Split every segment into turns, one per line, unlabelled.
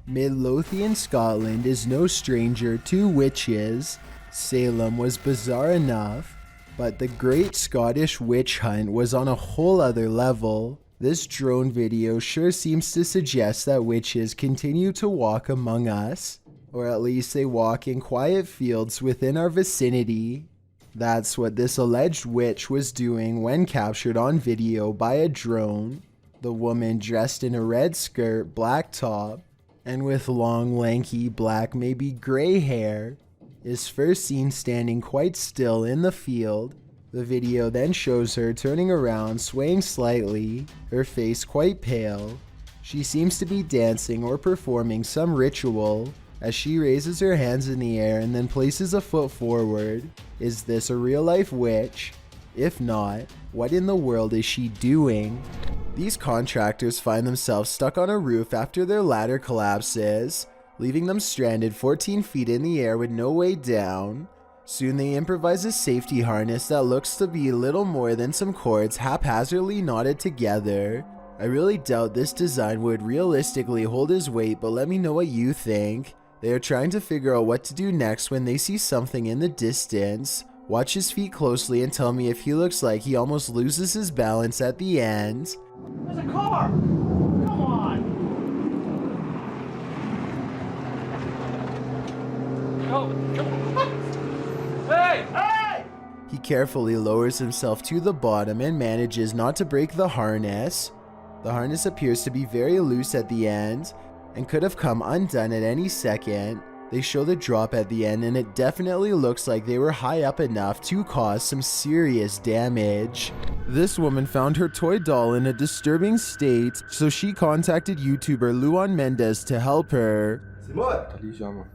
Midlothian, Scotland is no stranger to witches. Salem was bizarre enough, but the Great Scottish Witch Hunt was on a whole other level. This drone video sure seems to suggest that witches continue to walk among us, or at least they walk in quiet fields within our vicinity. That's what this alleged witch was doing when captured on video by a drone. The woman, dressed in a red skirt, black top, and with long, lanky, black, maybe gray hair, is first seen standing quite still in the field. The video then shows her turning around, swaying slightly, her face quite pale. She seems to be dancing or performing some ritual as she raises her hands in the air and then places a foot forward. Is this a real-life witch? If not, what in the world is she doing? These contractors find themselves stuck on a roof after their ladder collapses, leaving them stranded 14 feet in the air with no way down. Soon they improvise a safety harness that looks to be little more than some cords haphazardly knotted together. I really doubt this design would realistically hold his weight, but let me know what you think. They are trying to figure out what to do next when they see something in the distance. Watch his feet closely and tell me if he looks like he almost loses his balance at the end.
There's a car! Come on! Oh, hey! Hey!
He carefully lowers himself to the bottom and manages not to break the harness. The harness appears to be very loose at the end and could have come undone at any second. They show the drop at the end and it definitely looks like they were high up enough to cause some serious damage. This woman found her toy doll in a disturbing state, so she contacted YouTuber Luan Mendez to help her.
Simone, tá ali já, mano.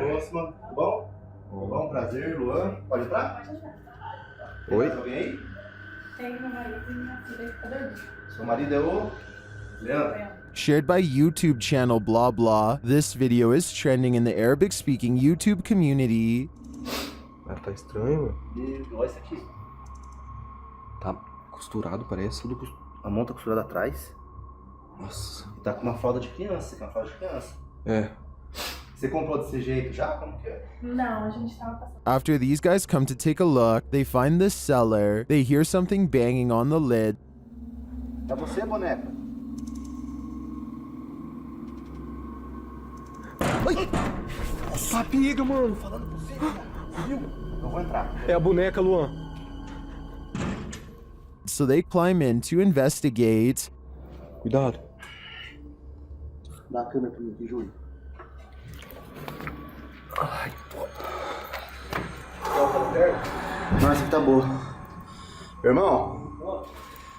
Ô, Simone, tudo bom? Tudo bom, prazer, Luan. Pode entrar? Oi? Tem alguém aí?
Tem meu marido e minha filha que tá dormindo.
Seu marido é o Leandro.
Shared by YouTube channel blah blah, this video is trending in the Arabic speaking YouTube community.
Ah, tá estranho, mano.
E olha isso aqui.
Tá costurado, parece.
A mão tá costurada atrás.
Nossa.
E tá com uma fralda de criança, com uma fralda de criança.
É.
Você comprou desse jeito já? Como que é?
Não, a gente tava passando.
After these guys come to take a look, they find the cellar. They hear something banging on the lid.
É você, boneca?
Ai! Nossa, pega, mano!
Falando com você, cara. Você viu? Eu vou entrar.
É a boneca, Luan.
So they climb in to investigate.
Cuidado.
Dá a câmera pra mim aqui, Júlio.
Ai,
Nossa, essa aqui tá boa. Irmão,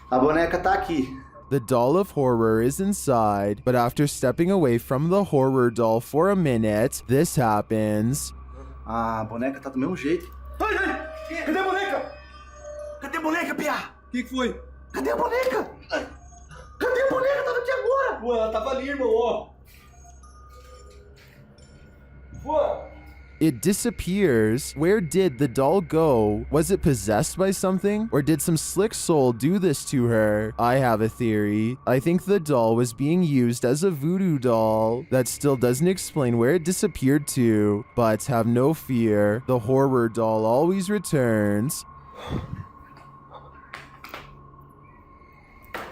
a boneca tá aqui.
The doll of horror is inside, but after stepping away from the horror doll for a minute, this happens.
A boneca tá do mesmo jeito. Ai, ai! Cadê a boneca? Cadê a boneca, Pia?
o que foi?
Cadê a boneca? Cadê a boneca? Tava aqui agora!
Pô, ela tava ali, irmão, ó. Pô!
It disappears. Where did the doll go? Was it possessed by something? Or did some slick soul do this to her? I have a theory. I think the doll was being used as a voodoo doll. That still doesn't explain where it disappeared to. But have no fear, the horror doll always returns.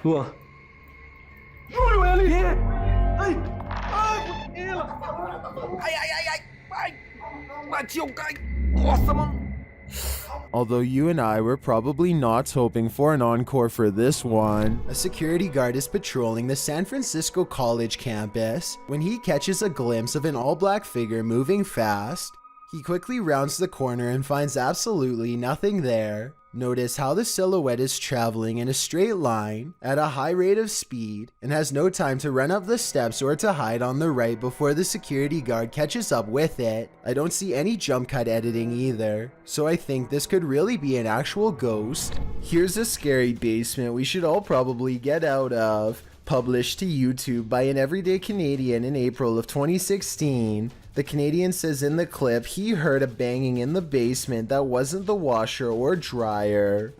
Luan.
Júlio, ele...
Ai!
Ai, ela...
Ai, ai, ai, ai! Ai! Bati, eu caí! Nossa, mano!
Although you and I were probably not hoping for an encore for this one. A security guard is patrolling the San Francisco College campus when he catches a glimpse of an all-black figure moving fast. He quickly rounds the corner and finds absolutely nothing there. Notice how the silhouette is traveling in a straight line at a high rate of speed and has no time to run up the steps or to hide on the right before the security guard catches up with it. I don't see any jump cut editing either, so I think this could really be an actual ghost. Here's a scary basement we should all probably get out of. Published to YouTube by an everyday Canadian in April of 2016. The Canadian says in the clip he heard a banging in the basement that wasn't the washer or dryer.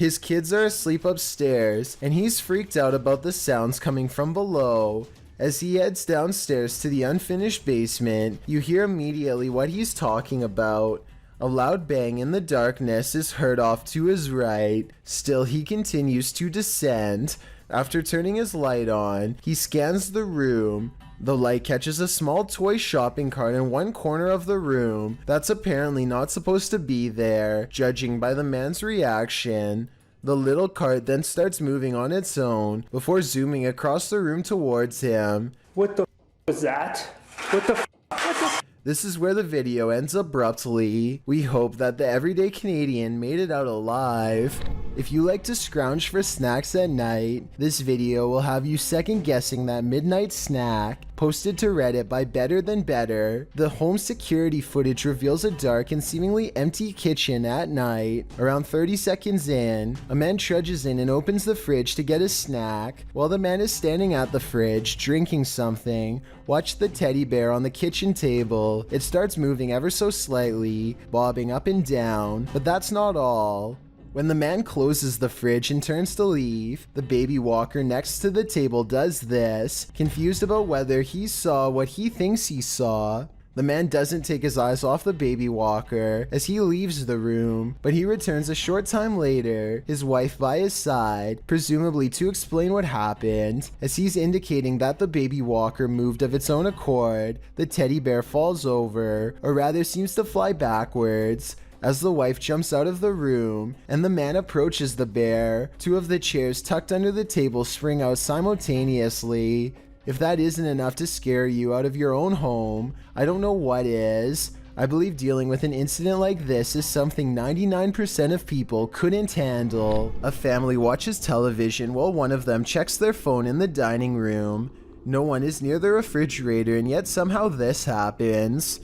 His kids are asleep upstairs, and he's freaked out about the sounds coming from below. As he heads downstairs to the unfinished basement, you hear immediately what he's talking about. A loud bang in the darkness is heard off to his right. Still, he continues to descend. After turning his light on, he scans the room. The light catches a small toy shopping cart in one corner of the room that's apparently not supposed to be there, judging by the man's reaction. The little cart then starts moving on its own before zooming across the room towards him.
What the was that? What the
This is where the video ends abruptly. We hope that the everyday Canadian made it out alive. If you like to scrounge for snacks at night, this video will have you second guessing that midnight snack. Posted to Reddit by Better Than Better, the home security footage reveals a dark and seemingly empty kitchen at night. Around 30 seconds in, a man trudges in and opens the fridge to get a snack. While the man is standing at the fridge, drinking something, watch the teddy bear on the kitchen table. It starts moving ever so slightly, bobbing up and down, but that's not all. When the man closes the fridge and turns to leave, the baby walker next to the table does this, confused about whether he saw what he thinks he saw. The man doesn't take his eyes off the baby walker as he leaves the room, but he returns a short time later, his wife by his side, presumably to explain what happened. As he's indicating that the baby walker moved of its own accord, the teddy bear falls over, or rather seems to fly backwards. As the wife jumps out of the room and the man approaches the bear, two of the chairs tucked under the table spring out simultaneously. If that isn't enough to scare you out of your own home, I don't know what is. I believe dealing with an incident like this is something 99% of people couldn't handle. A family watches television while one of them checks their phone in the dining room. No one is near the refrigerator, and yet somehow this happens.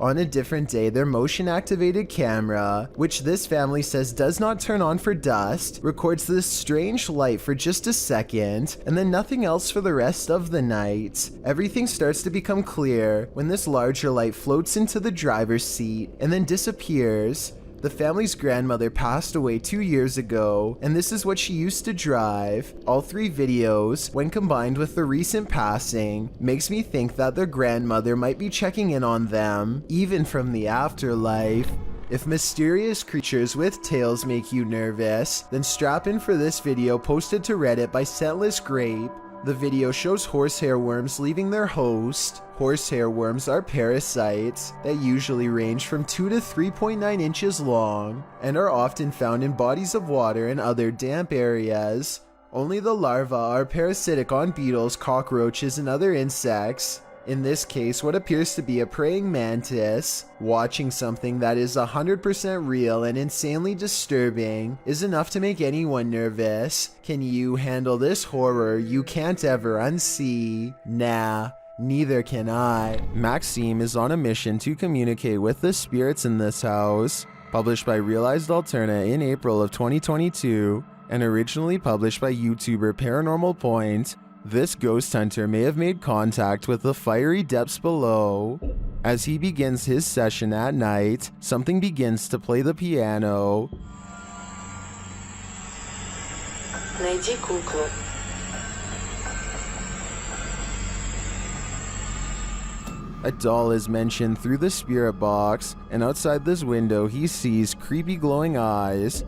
On a different day, their motion-activated camera, which this family says does not turn on for dust, records this strange light for just a second, and then nothing else for the rest of the night. Everything starts to become clear when this larger light floats into the driver's seat and then disappears. The family's grandmother passed away 2 years ago, and this is what she used to drive. All three videos, when combined with the recent passing, makes me think that their grandmother might be checking in on them, even from the afterlife. If mysterious creatures with tails make you nervous, then strap in for this video posted to Reddit by Scentless Grape. The video shows horsehair worms leaving their host. Horsehair worms are parasites that usually range from 2 to 3.9 inches long and are often found in bodies of water and other damp areas. Only the larvae are parasitic on beetles, cockroaches, and other insects. In this case, what appears to be a praying mantis. Watching something that is 100% real and insanely disturbing is enough to make anyone nervous. Can you handle this horror you can't ever unsee? Nah, neither can I. Maxime is on a mission to communicate with the spirits in this house. Published by Realized Alterna in April of 2022, and originally published by YouTuber Paranormal Point. This ghost hunter may have made contact with the fiery depths below. As he begins his session at night, something begins to play the piano.
Найди куклу.
A doll is mentioned through the spirit box, and outside this window he sees creepy glowing eyes.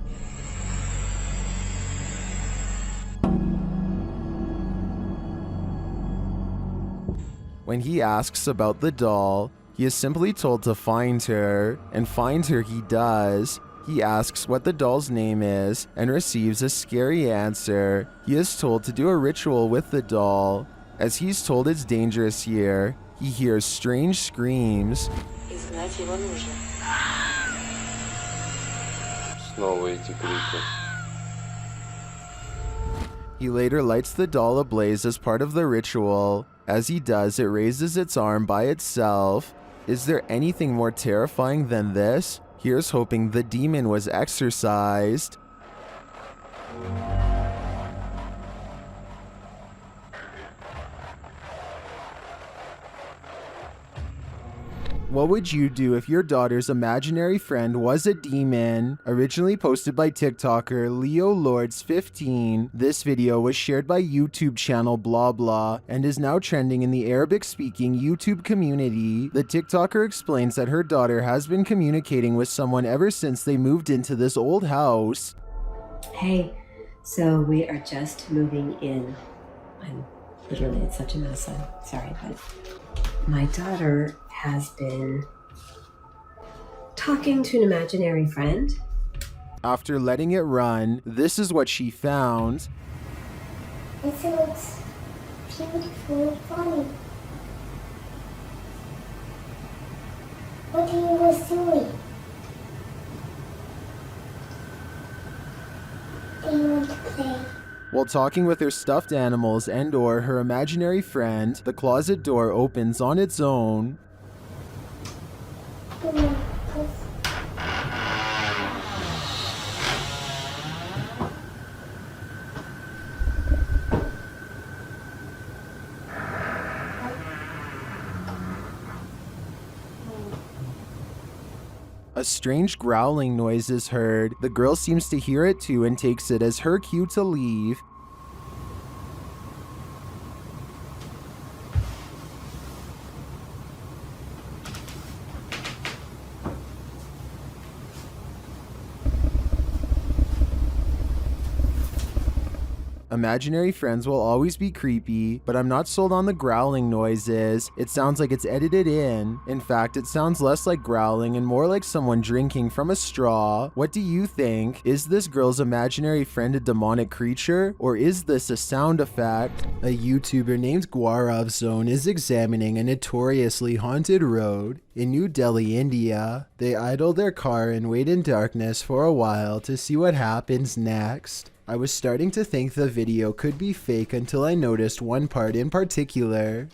When he asks about the doll, he is simply told to find her, and find her he does. He asks what the doll's name is, and receives a scary answer. He is told to do a ritual with the doll. As he's told it's dangerous here, he hears strange screams.
Изгнать его нужно.
Снова эти крики.
He later lights the doll ablaze as part of the ritual. As he does, it raises its arm by itself. Is there anything more terrifying than this? Here's hoping the demon was exorcised. What would you do if your daughter's imaginary friend was a demon? Originally posted by TikToker Leo Lords 15, this video was shared by YouTube channel blah blah and is now trending in the Arabic-speaking YouTube community. The TikToker explains that her daughter has been communicating with someone ever since they moved into this old house.
Hey, so we are just moving in. I'm literally, it's such a mess. I'm sorry, but my daughter has been talking to an imaginary friend.
After letting it run, this is what she found.
It looks beautiful and funny. What are you guys doing? They want to play.
While talking with her stuffed animals and or her imaginary friend, the closet door opens on its own.
Come on, please.
A strange growling noise is heard. The girl seems to hear it too and takes it as her cue to leave. Imaginary friends will always be creepy, but I'm not sold on the growling noises. It sounds like it's edited in. In fact, it sounds less like growling and more like someone drinking from a straw. What do you think? Is this girl's imaginary friend a demonic creature, or is this a sound effect? A YouTuber named Guarav Zone is examining a notoriously haunted road in New Delhi, India. They idle their car and wait in darkness for a while to see what happens next. I was starting to think the video could be fake until I noticed one part in particular.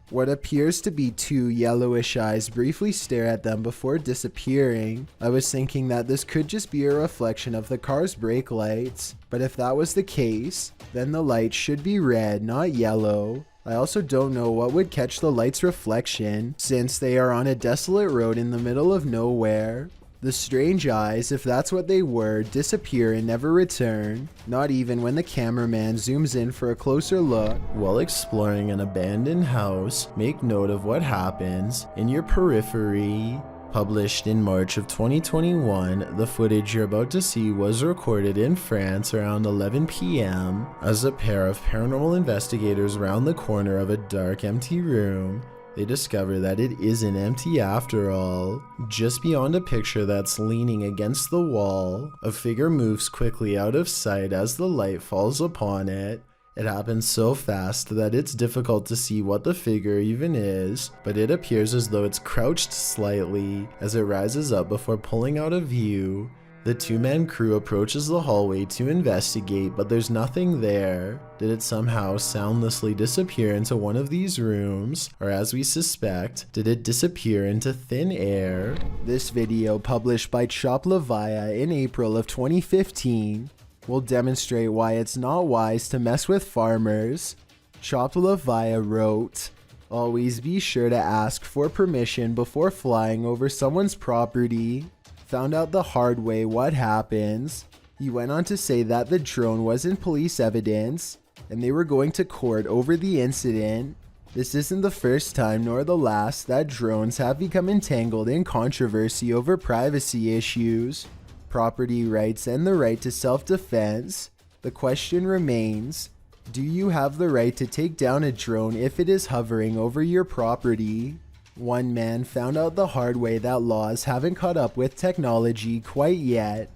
What appears to be two yellowish eyes briefly stare at them before disappearing. I was thinking that this could just be a reflection of the car's brake lights, but if that was the case, then the light should be red, not yellow. I also don't know what would catch the light's reflection, since they are on a desolate road in the middle of nowhere. The strange eyes, if that's what they were, disappear and never return, not even when the cameraman zooms in for a closer look. While exploring an abandoned house, make note of what happens in your periphery. Published in March of 2021, the footage you're about to see was recorded in France around 11 p.m. as a pair of paranormal investigators round the corner of a dark, empty room. They discover that it isn't empty after all. Just beyond a picture that's leaning against the wall, a figure moves quickly out of sight as the light falls upon it. It happens so fast that it's difficult to see what the figure even is, but it appears as though it's crouched slightly as it rises up before pulling out of view. The two-man crew approaches the hallway to investigate, but there's nothing there. Did it somehow soundlessly disappear into one of these rooms? Or as we suspect, did it disappear into thin air? This video, published by Choplavaya in April of 2015, will demonstrate why it's not wise to mess with farmers. Choplavaya wrote, "Always be sure to ask for permission before flying over someone's property. Found out the hard way what happens." He went on to say that the drone wasn't police evidence, and they were going to court over the incident. This isn't the first time nor the last that drones have become entangled in controversy over privacy issues, property rights, and the right to self-defense. The question remains, do you have the right to take down a drone if it is hovering over your property? One man found out the hard way that laws haven't caught up with technology quite yet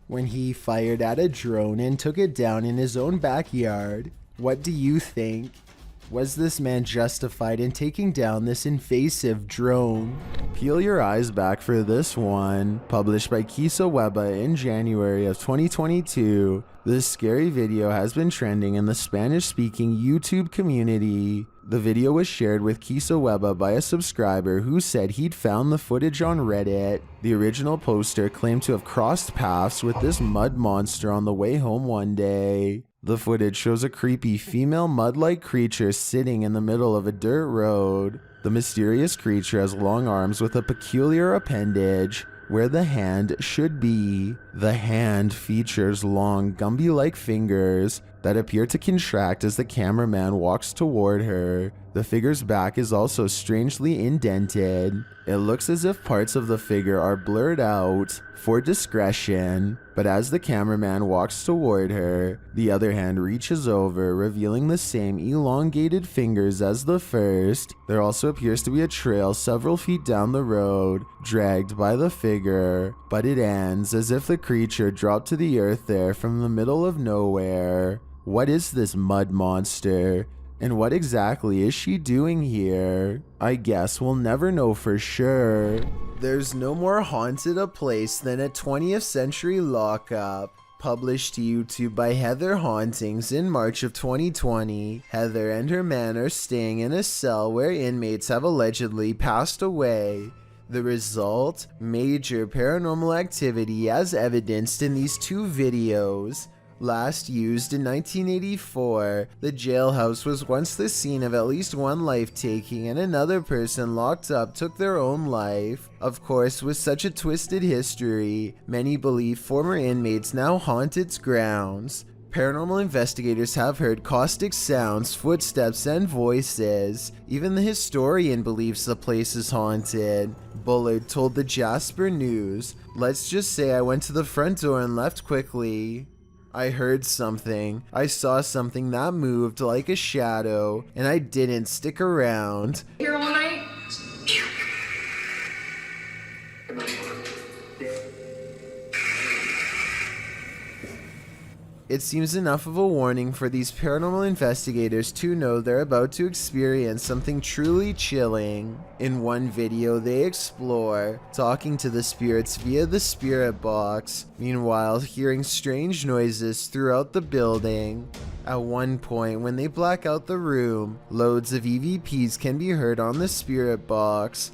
when he fired at a drone and took it down in his own backyard. What do you think? Was this man justified in taking down this invasive drone? Peel your eyes back for this one. Published by Kisa Weba in January of 2022, this scary video has been trending in the Spanish-speaking YouTube community. The video was shared with Kisa Weba by a subscriber who said he'd found the footage on Reddit. The original poster claimed to have crossed paths with this mud monster on the way home one day. The footage shows a creepy female mud-like creature sitting in the middle of a dirt road. The mysterious creature has long arms with a peculiar appendage where the hand should be. The hand features long, Gumby-like fingers that appear to contract as the cameraman walks toward her. The figure's back is also strangely indented. It looks as if parts of the figure are blurred out for discretion, but as the cameraman walks toward her, the other hand reaches over, revealing the same elongated fingers as the first. There also appears to be a trail several feet down the road, dragged by the figure, but it ends as if the creature dropped to the earth there from the middle of nowhere. What is this mud monster? And what exactly is she doing here? I guess we'll never know for sure. There's no more haunted a place than a 20th century lockup. Published to YouTube by Heather Hauntings in March of 2020, Heather and her man are staying in a cell where inmates have allegedly passed away. The result? Major paranormal activity as evidenced in these two videos. Last used in 1984, the jailhouse was once the scene of at least one life-taking, and another person locked up took their own life. Of course, with such a twisted history, many believe former inmates now haunt its grounds. Paranormal investigators have heard caustic sounds, footsteps, and voices. Even the historian believes the place is haunted. Bullard told the Jasper News, "Let's just say I went to the front door and left quickly. I heard something. I saw something that moved like a shadow, and I didn't stick around."
Here all night?
It seems enough of a warning for these paranormal investigators to know they're about to experience something truly chilling. In one video, they explore talking to the spirits via the spirit box, meanwhile hearing strange noises throughout the building. At one point, when they black out the room, loads of EVPs can be heard on the spirit box.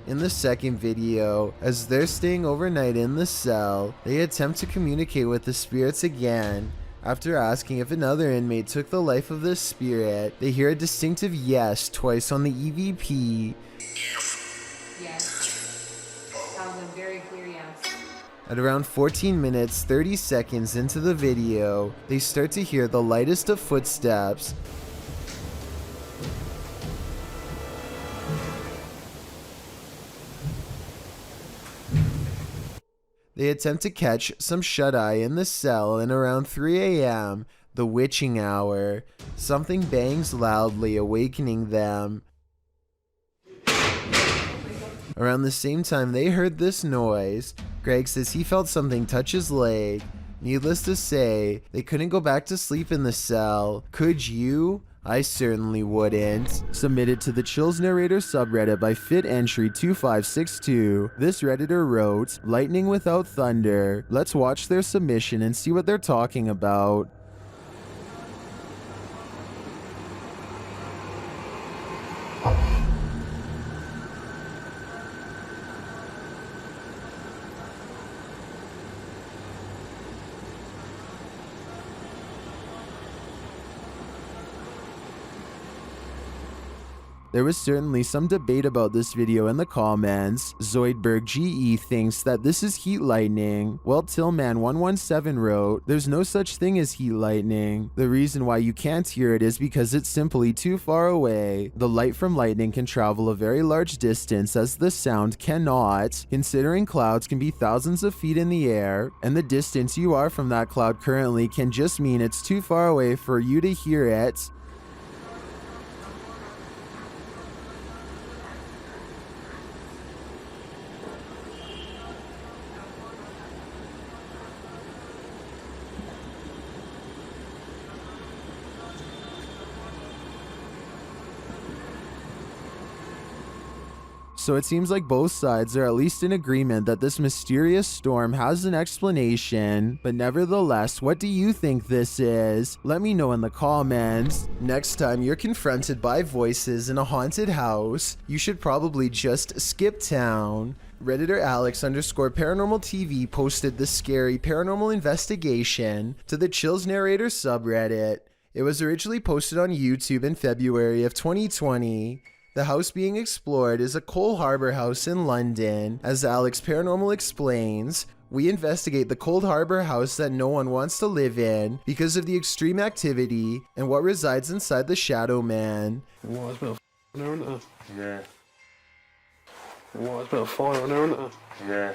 In the second video, as they're staying overnight in the cell, they attempt to communicate with the spirits again. After asking if another inmate took the life of the spirit, they hear a distinctive yes twice on the EVP.
Yes. That was a very clear yes.
At around 14 minutes 30 seconds into the video, they start to hear the lightest of footsteps. They attempt to catch some shut-eye in the cell, and around 3 a.m., the witching hour, something bangs loudly, awakening them. Around the same time they heard this noise, Greg says he felt something touch his leg. Needless to say, they couldn't go back to sleep in the cell. Could you? I certainly wouldn't. Submitted to the Chills Narrator subreddit by FitEntry2562. This redditor wrote, "Lightning without thunder." Let's watch their submission and see what they're talking about. There was certainly some debate about this video in the comments. Zoidberg GE thinks that this is heat lightning, while Tillman117 wrote, "There's no such thing as heat lightning. The reason why you can't hear it is because it's simply too far away. The light from lightning can travel a very large distance as the sound cannot, considering clouds can be thousands of feet in the air, and the distance you are from that cloud currently can just mean it's too far away for you to hear it." So it seems like both sides are at least in agreement that this mysterious storm has an explanation, but nevertheless, what do you think this is? Let me know in the comments. Next time you're confronted by voices in a haunted house, you should probably just skip town. Redditor Alex_paranormal TV posted the scary paranormal investigation to the Chills Narrator subreddit. It was originally posted on YouTube in February of 2020. The house being explored is a Cole Harbour house in London. As Alex Paranormal explains, we investigate the Cold Harbour house that no one wants to live in because of the extreme activity and what resides inside the Shadow Man.
What, there's a bit of there, isn't there?
Yeah.
What, there's a bit of fire on there, isn't there?
Yeah.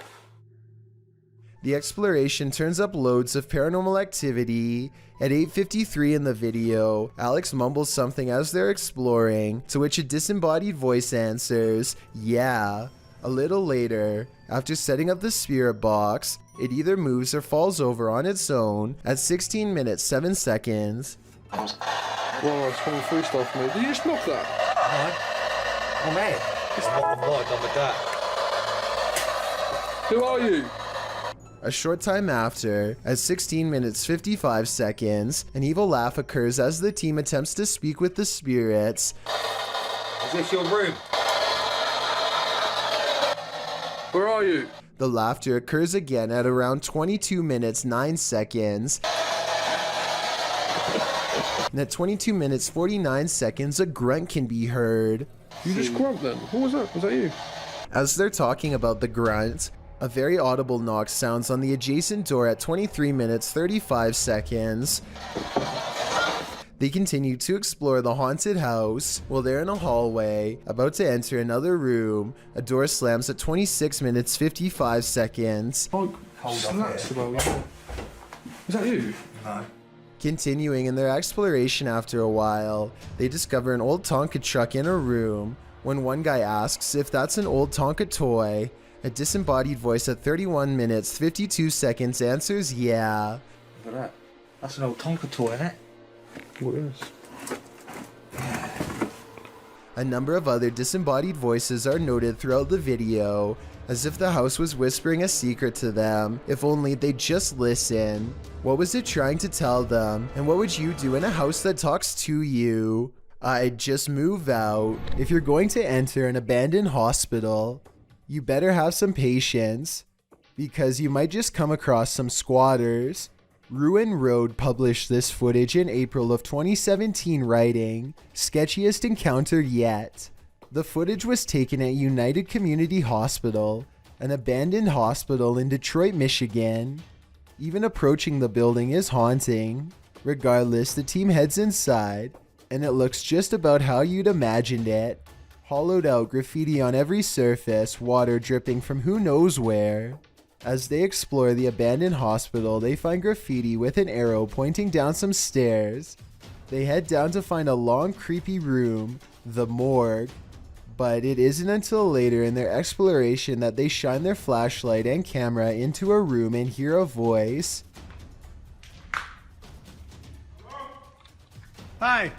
The exploration turns up loads of paranormal activity. At 8:53 in the video, Alex mumbles something as they're exploring, to which a disembodied voice answers, "Yeah." A little later, after setting up the spirit box, it either moves or falls over on its own at 16 minutes 7 seconds.
Well, it's coming through stuff, mate. Did you just knock that?
Oh, mate. I'm not done with that.
Who are you?
A short time after, at 16 minutes 55 seconds, an evil laugh occurs as the team attempts to speak with the spirits.
Is this your room?
Where are you?
The laughter occurs again at around 22 minutes 9 seconds. And at 22 minutes 49 seconds, a grunt can be heard.
You just grunt then? Who was that? Was that you?
As they're talking about the grunt, a very audible knock sounds on the adjacent door at 23 minutes 35 seconds. They continue to explore the haunted house. While they're in a hallway, about to enter another room, a door slams at 26 minutes 55 seconds.
Oh, that's about you. Is that you?
No.
Continuing in their exploration after a while, they discover an old Tonka truck in a room. When one guy asks if that's an old Tonka toy, a disembodied voice at 31 minutes 52 seconds answers yeah.
Look at that. That's an old Tonka toy, isn't it?
What is?
A number of other disembodied voices are noted throughout the video, as if the house was whispering a secret to them, if only they'd just listen. What was it trying to tell them, and what would you do in a house that talks to you? I'd just move out. If you're going to enter an abandoned hospital, you better have some patience, because you might just come across some squatters. Ruin Road published this footage in April of 2017, writing, "Sketchiest encounter yet." The footage was taken at United Community Hospital, an abandoned hospital in Detroit, Michigan. Even approaching the building is haunting. Regardless, the team heads inside, and it looks just about how you'd imagined it. Hollowed out graffiti on every surface, water dripping from who knows where. As they explore the abandoned hospital, they find graffiti with an arrow pointing down some stairs. They head down to find a long, creepy room, the morgue. But it isn't until later in their exploration that they shine their flashlight and camera into a room and hear a voice.
Hi.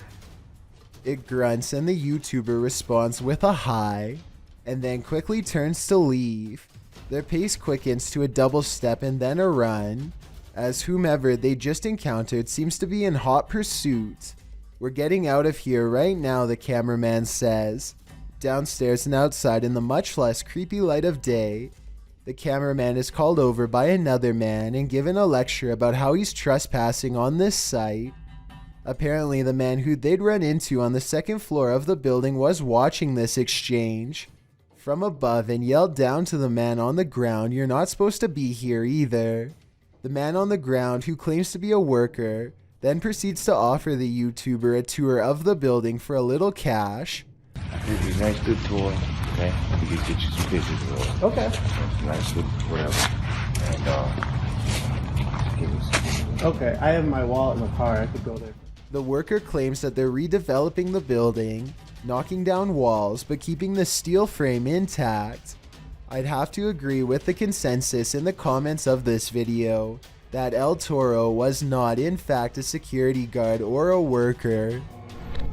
It grunts and the YouTuber responds with a hi, and then quickly turns to leave. Their pace quickens to a double step and then a run, as whomever they just encountered seems to be in hot pursuit. "We're getting out of here right now," the cameraman says. Downstairs and outside in the much less creepy light of day, the cameraman is called over by another man and given a lecture about how he's trespassing on this site. Apparently, the man who they'd run into on the second floor of the building was watching this exchange from above and yelled down to the man on the ground, "You're not supposed to be here either." The man on the ground, who claims to be a worker, then proceeds to offer the YouTuber a tour of the building for a little cash.
This is a nice good tour, okay? We can get you some pictures.
Okay.
Nice good whatever. And give us.
Okay, I have my wallet in the car. I could go there.
The worker claims that they're redeveloping the building, knocking down walls, but keeping the steel frame intact. I'd have to agree with the consensus in the comments of this video that El Toro was not in fact a security guard or a worker.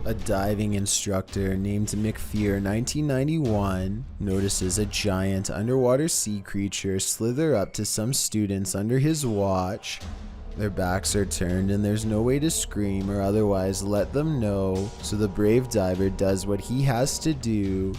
A diving instructor named McFear 1991 notices a giant underwater sea creature slither up to some students under his watch. Their backs are turned and there's no way to scream or otherwise let them know, so the brave diver does what he has to do.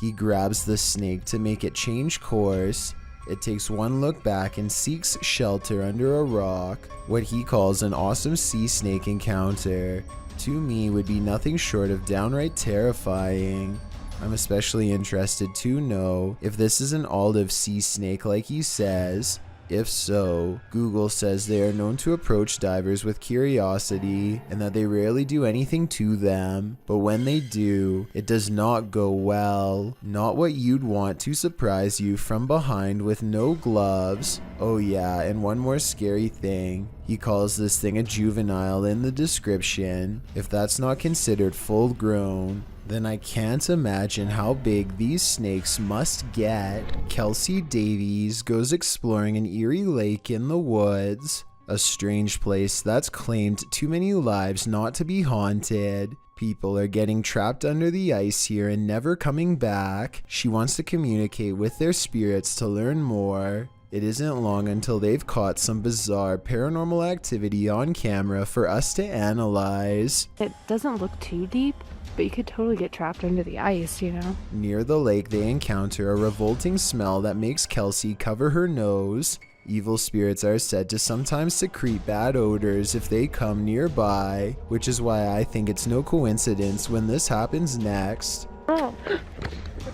He grabs the snake to make it change course. It takes one look back and seeks shelter under a rock. What he calls an awesome sea snake encounter, to me, would be nothing short of downright terrifying. I'm especially interested to know if this is an olive sea snake like he says. If so, Google says they are known to approach divers with curiosity and that they rarely do anything to them, but when they do, it does not go well. Not what you'd want to surprise you from behind with no gloves. Oh yeah, and one more scary thing. He calls this thing a juvenile in the description. If that's not considered full grown, then I can't imagine how big these snakes must get. Kelsey Davies goes exploring an eerie lake in the woods, a strange place that's claimed too many lives not to be haunted. People are getting trapped under the ice here and never coming back. She wants to communicate with their spirits to learn more. It isn't long until they've caught some bizarre paranormal activity on camera for us to analyze.
It doesn't look too deep, but you could totally get trapped under the ice, you know?
Near the lake, they encounter a revolting smell that makes Kelsey cover her nose. Evil spirits are said to sometimes secrete bad odors if they come nearby, which is why I think it's no coincidence when this happens next.
Oh.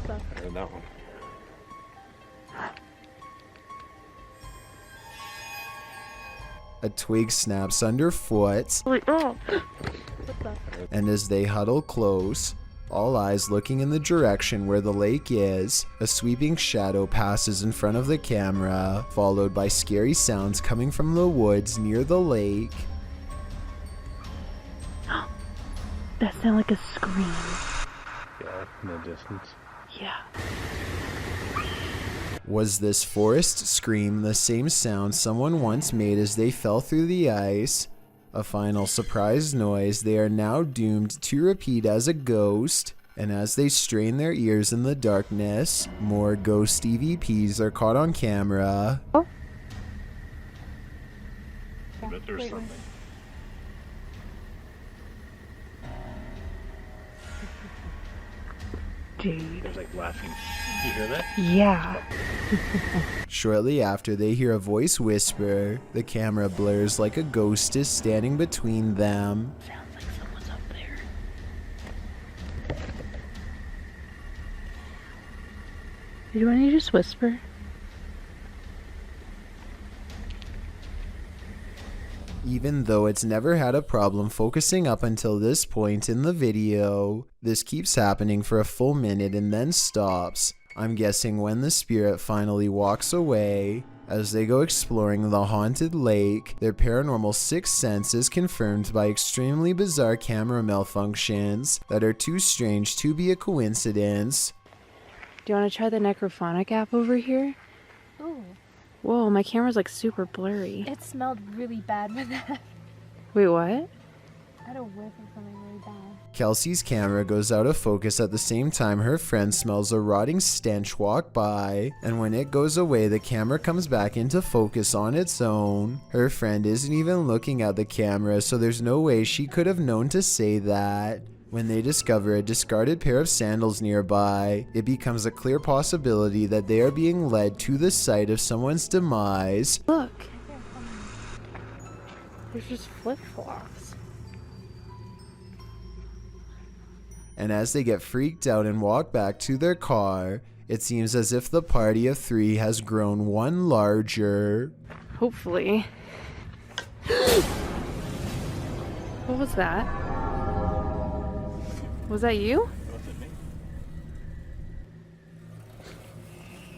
That one.
A twig snaps underfoot, and as they huddle close, all eyes looking in the direction where the lake is, a sweeping shadow passes in front of the camera, followed by scary sounds coming from the woods near the lake.
That sounds like a scream.
Yeah, in the distance.
Yeah.
Was this forest scream the same sound someone once made as they fell through the ice? A final surprise noise they are now doomed to repeat as a ghost, and as they strain their ears in the darkness, more ghost EVPs are caught on camera.
Oh.
I bet there's something.
Dude.
There's like laughing. You hear that?
Yeah.
Shortly after, they hear a voice whisper. The camera blurs like a ghost is standing between them.
Sounds like someone's up there. Did you want to just whisper?
Even though it's never had a problem focusing up until this point in the video, this keeps happening for a full minute and then stops. I'm guessing when the spirit finally walks away. As they go exploring the haunted lake, their paranormal sixth sense is confirmed by extremely bizarre camera malfunctions that are too strange to be a coincidence.
Do you want to try the necrophonic app over here?
Ooh.
Whoa, my camera's like super blurry.
It smelled really bad with that.
Wait, what?
I had a whiff of something really bad.
Kelsey's camera goes out of focus at the same time her friend smells a rotting stench walk by, and when it goes away, the camera comes back into focus on its own. Her friend isn't even looking at the camera, so there's no way she could have known to say that. When they discover a discarded pair of sandals nearby, it becomes a clear possibility that they are being led to the site of someone's demise.
Look! There's just flip-flops.
And as they get freaked out and walk back to their car, it seems as if the party of three has grown one larger.
Hopefully. What was that? Was that you?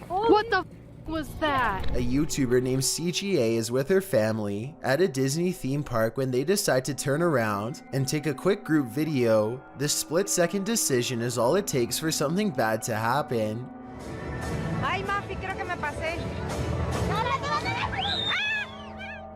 What the f was that?
A YouTuber named CGA is with her family at a Disney theme park when they decide to turn around and take a quick group video. This split-second decision is all it takes for something bad to happen.
Ay, Mafi, creo que me pasé.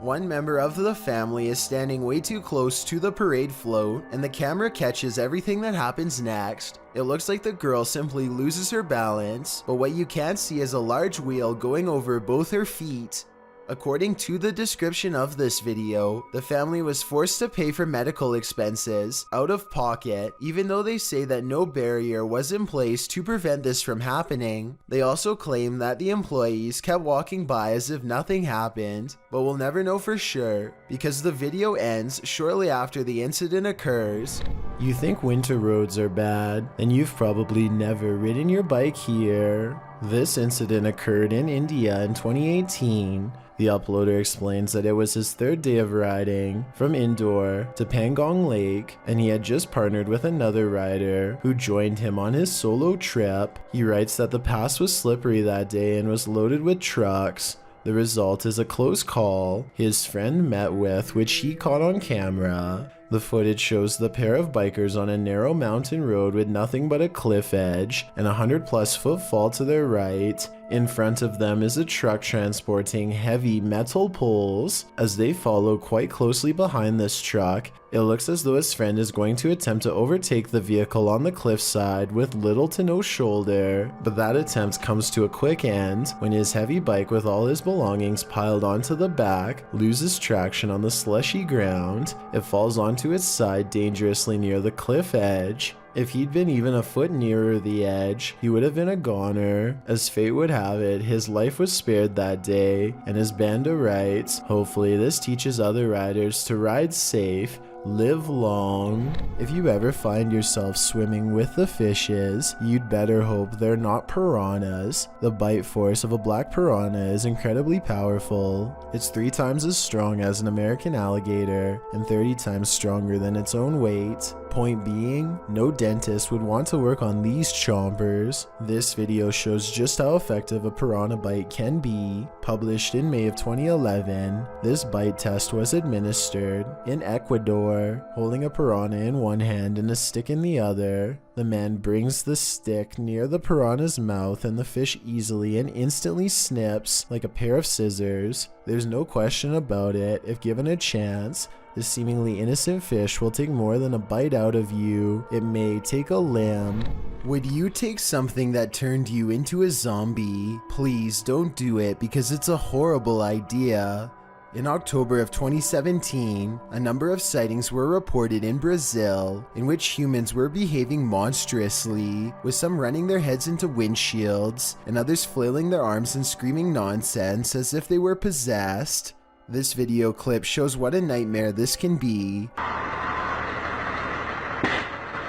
One member of the family is standing way too close to the parade float, and the camera catches everything that happens next. It looks like the girl simply loses her balance, but what you can't see is a large wheel going over both her feet. According to the description of this video, the family was forced to pay for medical expenses out of pocket, even though they say that no barrier was in place to prevent this from happening. They also claim that the employees kept walking by as if nothing happened, but we'll never know for sure because the video ends shortly after the incident occurs. You think winter roads are bad, and you've probably never ridden your bike here. This incident occurred in India in 2018. The uploader explains that it was his third day of riding from Indore to Pangong Lake, and he had just partnered with another rider who joined him on his solo trip. He writes that the pass was slippery that day and was loaded with trucks. The result is a close call his friend met with, which he caught on camera. The footage shows the pair of bikers on a narrow mountain road with nothing but a cliff edge and 100+ foot fall to their right. In front of them is a truck transporting heavy metal poles. As they follow quite closely behind this truck, it looks as though his friend is going to attempt to overtake the vehicle on the cliffside with little to no shoulder, but that attempt comes to a quick end when his heavy bike with all his belongings piled onto the back loses traction on the slushy ground. It falls onto its side dangerously near the cliff edge. If he'd been even a foot nearer the edge, he would have been a goner. As fate would have it, his life was spared that day, and as Banda writes, hopefully this teaches other riders to ride safe, live long. If you ever find yourself swimming with the fishes, you'd better hope they're not piranhas. The bite force of a black piranha is incredibly powerful. It's 3 times as strong as an American alligator and 30 times stronger than its own weight. Point being, no dentist would want to work on these chompers. This video shows just how effective a piranha bite can be. Published in May of 2011, this bite test was administered in Ecuador, holding a piranha in one hand and a stick in the other. The man brings the stick near the piranha's mouth and the fish easily and instantly snips like a pair of scissors. There's no question about it, if given a chance, this seemingly innocent fish will take more than a bite out of you. It may take a limb. Would you take something that turned you into a zombie? Please don't do it because it's a horrible idea. In October of 2017, a number of sightings were reported in Brazil in which humans were behaving monstrously, with some running their heads into windshields and others flailing their arms and screaming nonsense as if they were possessed. This video clip shows what a nightmare this can be.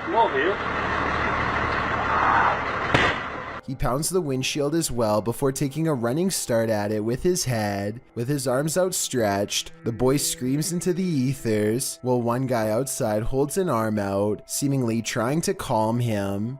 Whoa, here.
He pounds the windshield as well before taking a running start at it with his head. With his arms outstretched, the boy screams into the ethers, while one guy outside holds an arm out, seemingly trying to calm him.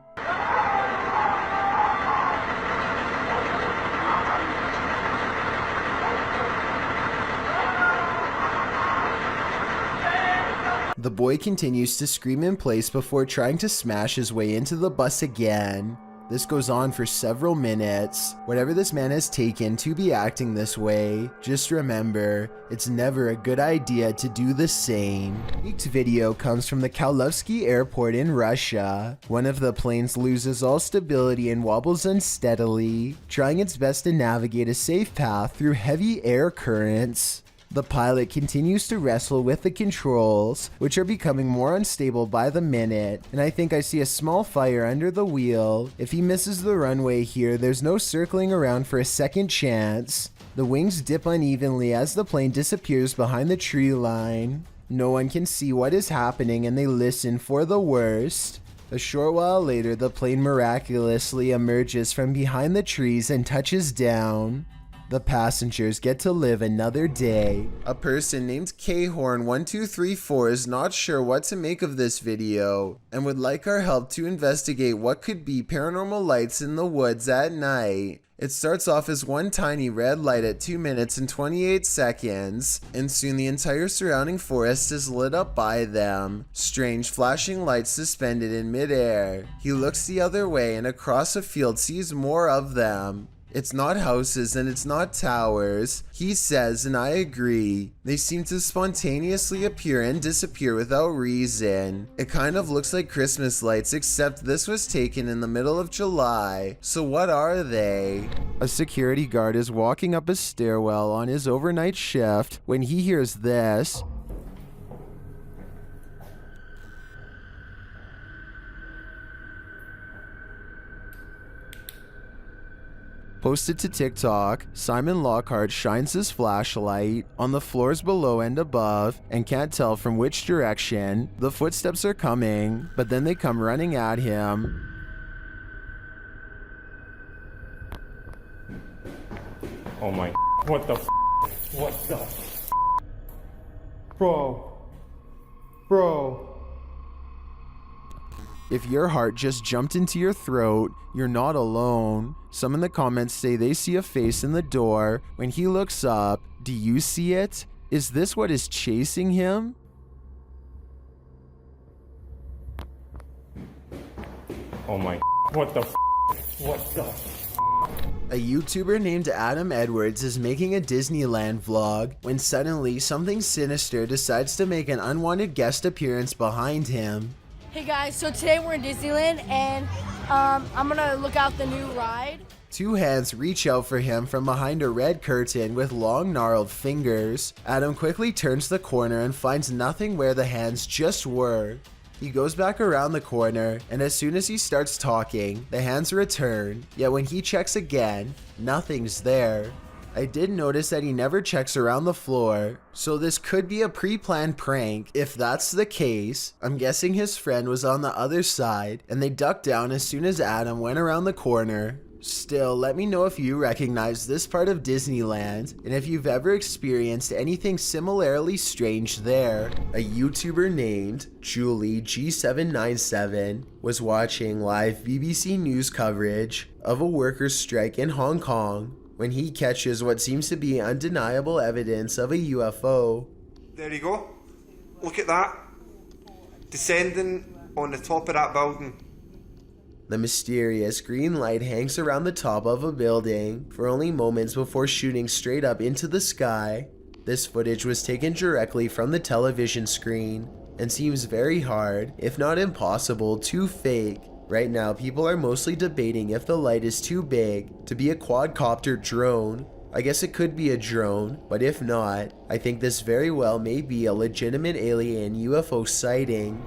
The boy continues to scream in place before trying to smash his way into the bus again. This goes on for several minutes. Whatever this man has taken to be acting this way, just remember, it's never a good idea to do the same. Next video comes from the Kaluzhsky airport in Russia. One of the planes loses all stability and wobbles unsteadily, trying its best to navigate a safe path through heavy air currents. The pilot continues to wrestle with the controls, which are becoming more unstable by the minute, and I think I see a small fire under the wheel. If he misses the runway here, there's no circling around for a second chance. The wings dip unevenly as the plane disappears behind the tree line. No one can see what is happening and they listen for the worst. A short while later, the plane miraculously emerges from behind the trees and touches down. The passengers get to live another day. A person named Khorn1234 is not sure what to make of this video and would like our help to investigate what could be paranormal lights in the woods at night. It starts off as one tiny red light at 2 minutes and 28 seconds, and soon the entire surrounding forest is lit up by them. Strange flashing lights suspended in midair. He looks the other way and across a field sees more of them. It's not houses and it's not towers. He says, and I agree. They seem to spontaneously appear and disappear without reason. It kind of looks like Christmas lights, except this was taken in the middle of July. So what are they? A security guard is walking up a stairwell on his overnight shift when he hears this. Posted to TikTok, Simon Lockhart shines his flashlight on the floors below and above and can't tell from which direction the footsteps are coming, but then they come running at him.
Oh my, what the what the Bro.
If your heart just jumped into your throat, you're not alone. Some in the comments say they see a face in the door. When he looks up, do you see it? Is this what is chasing him?
Oh my, what the
A YouTuber named Adam Edwards is making a Disneyland vlog when suddenly something sinister decides to make an unwanted guest appearance behind him.
Hey guys, so today we're in Disneyland and I'm gonna look out the new ride.
Two hands reach out for him from behind a red curtain with long gnarled fingers. Adam quickly turns the corner and finds nothing where the hands just were. He goes back around the corner, and as soon as he starts talking, the hands return, yet when he checks again, nothing's there. I did notice that he never checks around the floor, so this could be a pre-planned prank. If that's the case, I'm guessing his friend was on the other side, and they ducked down as soon as Adam went around the corner. Still, let me know if you recognize this part of Disneyland and if you've ever experienced anything similarly strange there. A YouTuber named Julie G797 was watching live BBC News coverage of a workers' strike in Hong Kong when he catches what seems to be undeniable evidence of a UFO.
There you go. Look at that. Descending on the top of that building.
The mysterious green light hangs around the top of a building for only moments before shooting straight up into the sky. This footage was taken directly from the television screen and seems very hard, if not impossible, to fake. Right now, people are mostly debating if the light is too big to be a quadcopter drone. I guess it could be a drone, but if not, I think this very well may be a legitimate alien UFO sighting.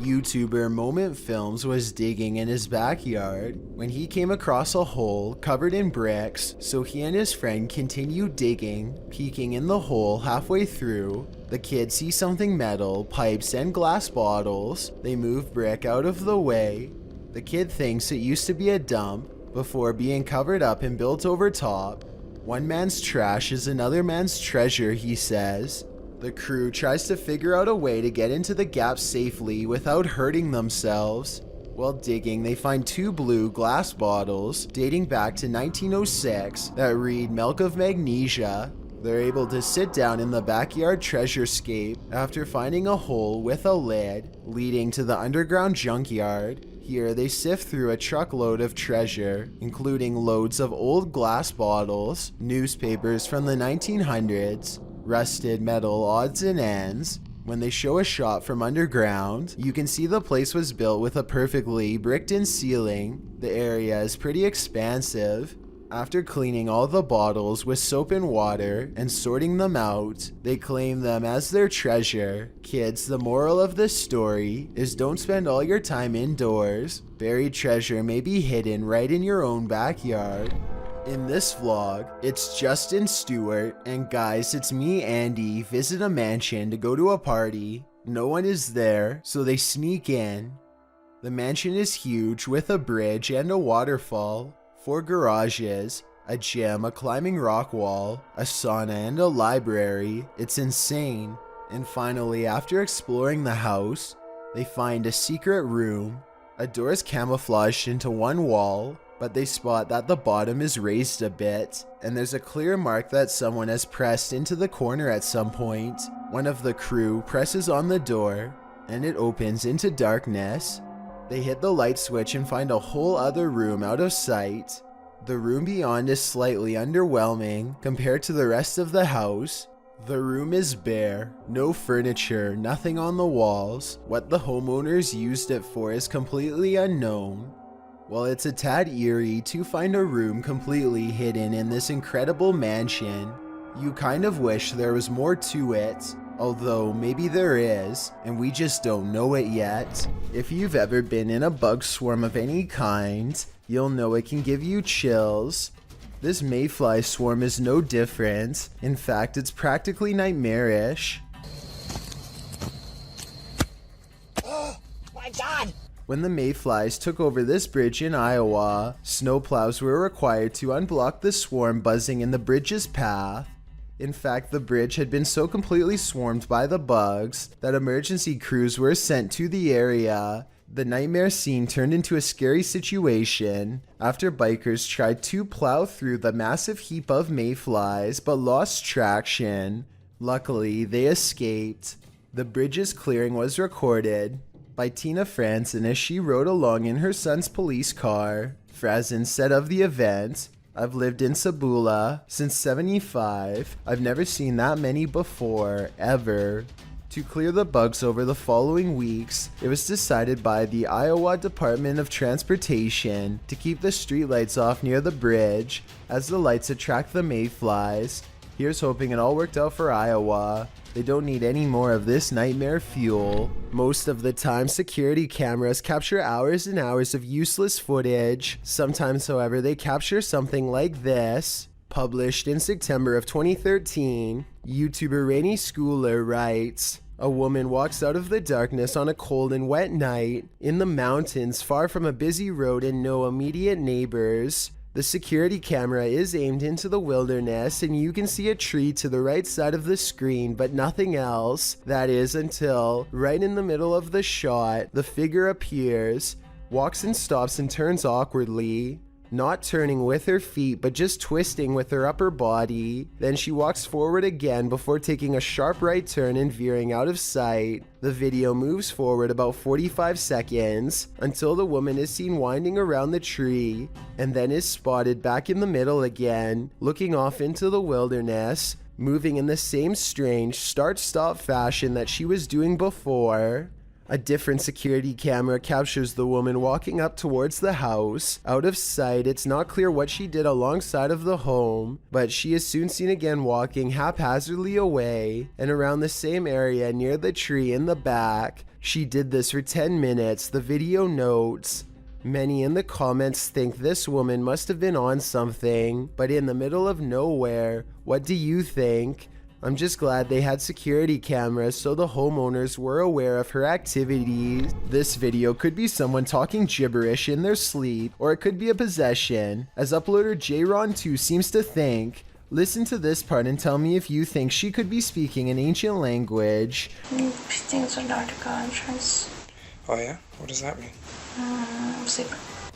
YouTuber Moment Films was digging in his backyard when he came across a hole covered in bricks, so he and his friend continued digging. Peeking in the hole halfway through, the kids see something metal, pipes, and glass bottles. They move brick out of the way. The kid thinks it used to be a dump before being covered up and built over top. One man's trash is another man's treasure, he says. The crew tries to figure out a way to get into the gap safely without hurting themselves. While digging, they find two blue glass bottles dating back to 1906 that read Milk of Magnesia. They're able to sit down in the backyard treasurescape after finding a hole with a lid leading to the underground junkyard. Here they sift through a truckload of treasure, including loads of old glass bottles, newspapers from the 1900s, rusted metal odds and ends. When they show a shot from underground, you can see the place was built with a perfectly bricked-in ceiling. The area is pretty expansive. After cleaning all the bottles with soap and water and sorting them out, they claim them as their treasure. Kids, the moral of this story is don't spend all your time indoors. Buried treasure may be hidden right in your own backyard. In this vlog, it's Justin Stewart, and guys, it's me, Andy, visit a mansion to go to a party. No one is there, so they sneak in. The mansion is huge with a bridge and a waterfall, 4 garages, a gym, a climbing rock wall, a sauna, and a library. It's insane. And finally, after exploring the house, they find a secret room. A door is camouflaged into one wall, but they spot that the bottom is raised a bit, and there's a clear mark that someone has pressed into the corner at some point. One of the crew presses on the door, and it opens into darkness. They hit the light switch and find a whole other room out of sight. The room beyond is slightly underwhelming compared to the rest of the house. The room is bare, no furniture, nothing on the walls. What the homeowners used it for is completely unknown. While it's a tad eerie to find a room completely hidden in this incredible mansion, you kind of wish there was more to it, although maybe there is, and we just don't know it yet. If you've ever been in a bug swarm of any kind, you'll know it can give you chills. This mayfly swarm is no different. In fact, it's practically nightmarish.
Oh my God!
When the mayflies took over this bridge in Iowa, snowplows were required to unblock the swarm buzzing in the bridge's path. In fact, the bridge had been so completely swarmed by the bugs that emergency crews were sent to the area. The nightmare scene turned into a scary situation after bikers tried to plow through the massive heap of mayflies but lost traction. Luckily, they escaped. The bridge's clearing was recorded by Tina Franzen as she rode along in her son's police car. Franzen said of the event, "I've lived in Sabula since '75. I've never seen that many before, ever." To clear the bugs over the following weeks, it was decided by the Iowa Department of Transportation to keep the streetlights off near the bridge, as the lights attract the mayflies. Here's hoping it all worked out for Iowa. They don't need any more of this nightmare fuel. Most of the time, security cameras capture hours and hours of useless footage. Sometimes, however, they capture something like this. Published in September of 2013, YouTuber Rainy Schooler writes, "A woman walks out of the darkness on a cold and wet night in the mountains far from a busy road and no immediate neighbors. The security camera is aimed into the wilderness and you can see a tree to the right side of the screen but nothing else. That is until, right in the middle of the shot, the figure appears, walks and stops and turns awkwardly. Not turning with her feet but just twisting with her upper body. Then she walks forward again before taking a sharp right turn and veering out of sight. The video moves forward about 45 seconds until the woman is seen winding around the tree and then is spotted back in the middle again, looking off into the wilderness, moving in the same strange start-stop fashion that she was doing before." A different security camera captures the woman walking up towards the house. Out of sight, it's not clear what she did alongside of the home, but she is soon seen again walking haphazardly away and around the same area near the tree in the back. She did this for 10 minutes, the video notes. Many in the comments think this woman must have been on something, but in the middle of nowhere. What do you think? I'm just glad they had security cameras so the homeowners were aware of her activities. This video could be someone talking gibberish in their sleep, or it could be a possession, as uploader JRon2 seems to think. Listen to this part and tell me if you think she could be speaking an ancient language.
She thinks Antarctica entrance.
Oh yeah? What does that mean?
Sleep.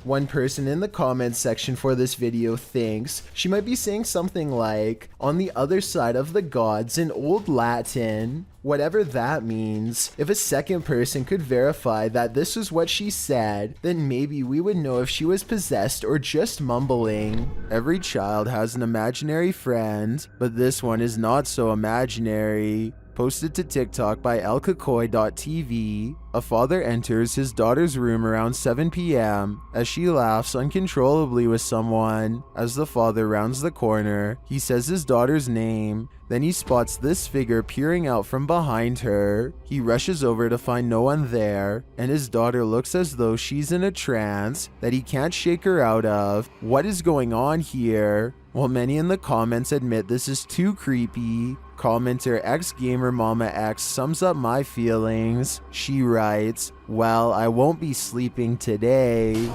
One person in the comments section for this video thinks she might be saying something like, "on the other side of the gods" in Old Latin, whatever that means. If a second person could verify that this is what she said, then maybe we would know if she was possessed or just mumbling. Every child has an imaginary friend, but this one is not so imaginary. Posted to TikTok by elkakoi.tv, a father enters his daughter's room around 7 p.m. as she laughs uncontrollably with someone. As the father rounds the corner, he says his daughter's name. Then he spots this figure peering out from behind her. He rushes over to find no one there, and his daughter looks as though she's in a trance that he can't shake her out of. What is going on here? While many in the comments admit this is too creepy, commenter xgamermamax sums up my feelings. She writes, "Well, I won't be sleeping today."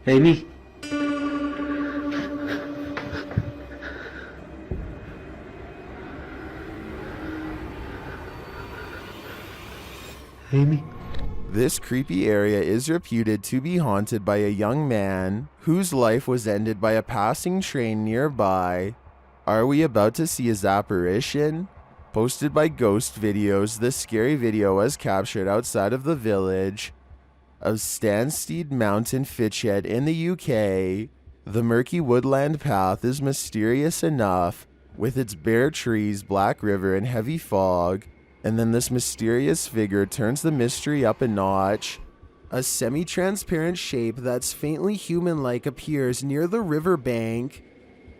Amy? Amy?
This creepy area is reputed to be haunted by a young man whose life was ended by a passing train nearby. Are we about to see his apparition? Posted by Ghost Videos, this scary video was captured outside of the village. of Stanstead Mountain, Fitchhead in the UK. The murky woodland path is mysterious enough, with its bare trees, black river, and heavy fog. And then this mysterious figure turns the mystery up a notch. A semi-transparent shape that's faintly human-like appears near the riverbank.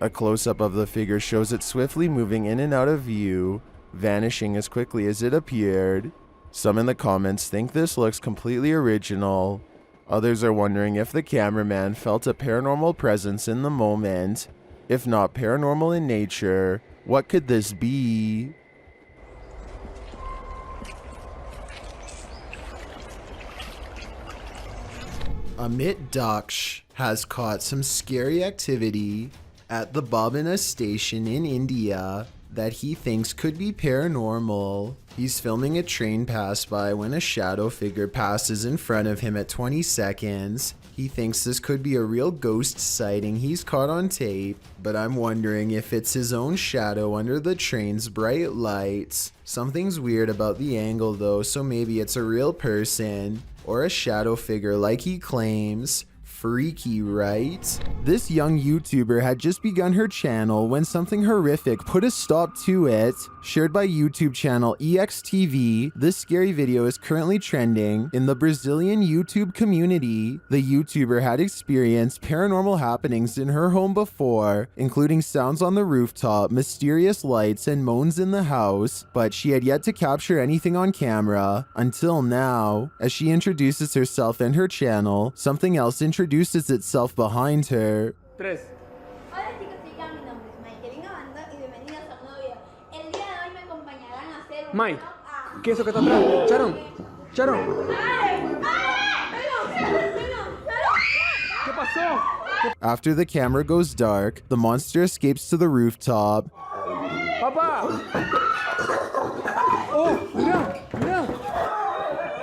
A close-up of the figure shows it swiftly moving in and out of view, vanishing as quickly as it appeared. Some in the comments think this looks completely original. Others are wondering if the cameraman felt a paranormal presence in the moment. If not paranormal in nature, what could this be? Amit Daksh has caught some scary activity at the Babina station in India that he thinks could be paranormal. He's filming a train pass by when a shadow figure passes in front of him at 20 seconds. He thinks this could be a real ghost sighting he's caught on tape, but I'm wondering if it's his own shadow under the train's bright lights. Something's weird about the angle though, so maybe it's a real person or a shadow figure like he claims. Freaky, right? This young YouTuber had just begun her channel when something horrific put a stop to it. Shared by YouTube channel EXTV, this scary video is currently trending in the Brazilian YouTube community. The YouTuber had experienced paranormal happenings in her home before, including sounds on the rooftop, mysterious lights, and moans in the house, but she had yet to capture anything on camera until now. As she introduces herself and her channel, something else introduces itself behind her.
Tres.
Hola chicos, chicas, mi nombre es Mike, qué grabando y bienvenidos a un nuevo video. El día de hoy me acompañarán a hacer un
Mike, ¿qué es eso que está atrás? Sharon, Sharon. ¿Qué pasó?
After the camera goes dark, the monster escapes to the rooftop.
Papá. Oh, mira, mira.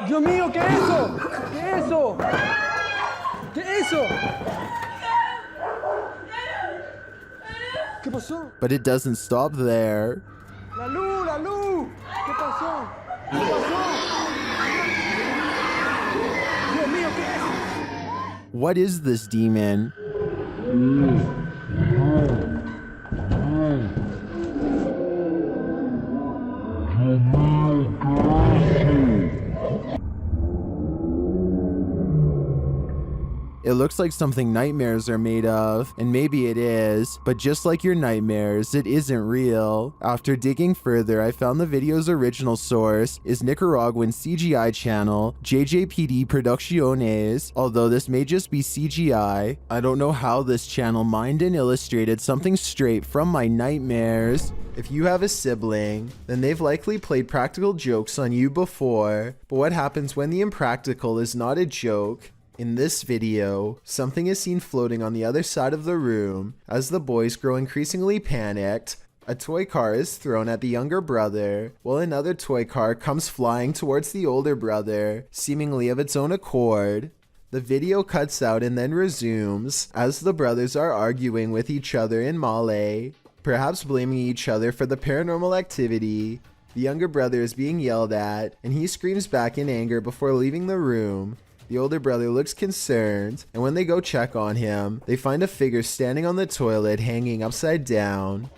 Dios mío, ¿qué es eso? ¿Qué es eso? ¿Qué es eso? ¿Qué pasó?
But it doesn't stop there.
La luz, la luz. ¿Qué pasó? ¿Qué pasó? Dios mío, ¿qué es?
What is this demon? It looks like something nightmares are made of, and maybe it is, but just like your nightmares, it isn't real. After digging further, I found the video's original source is Nicaraguan CGI channel JJPD Producciones. Although this may just be CGI, I don't know how this channel mined and illustrated something straight from my nightmares. If you have a sibling, then they've likely played practical jokes on you before, but what happens when the impractical is not a joke? In this video, something is seen floating on the other side of the room. As the boys grow increasingly panicked, a toy car is thrown at the younger brother, while another toy car comes flying towards the older brother, seemingly of its own accord. The video cuts out and then resumes, as the brothers are arguing with each other in Malay, perhaps blaming each other for the paranormal activity. The younger brother is being yelled at, and he screams back in anger before leaving the room. The older brother looks concerned, and when they go check on him, they find a figure standing on the toilet hanging upside down.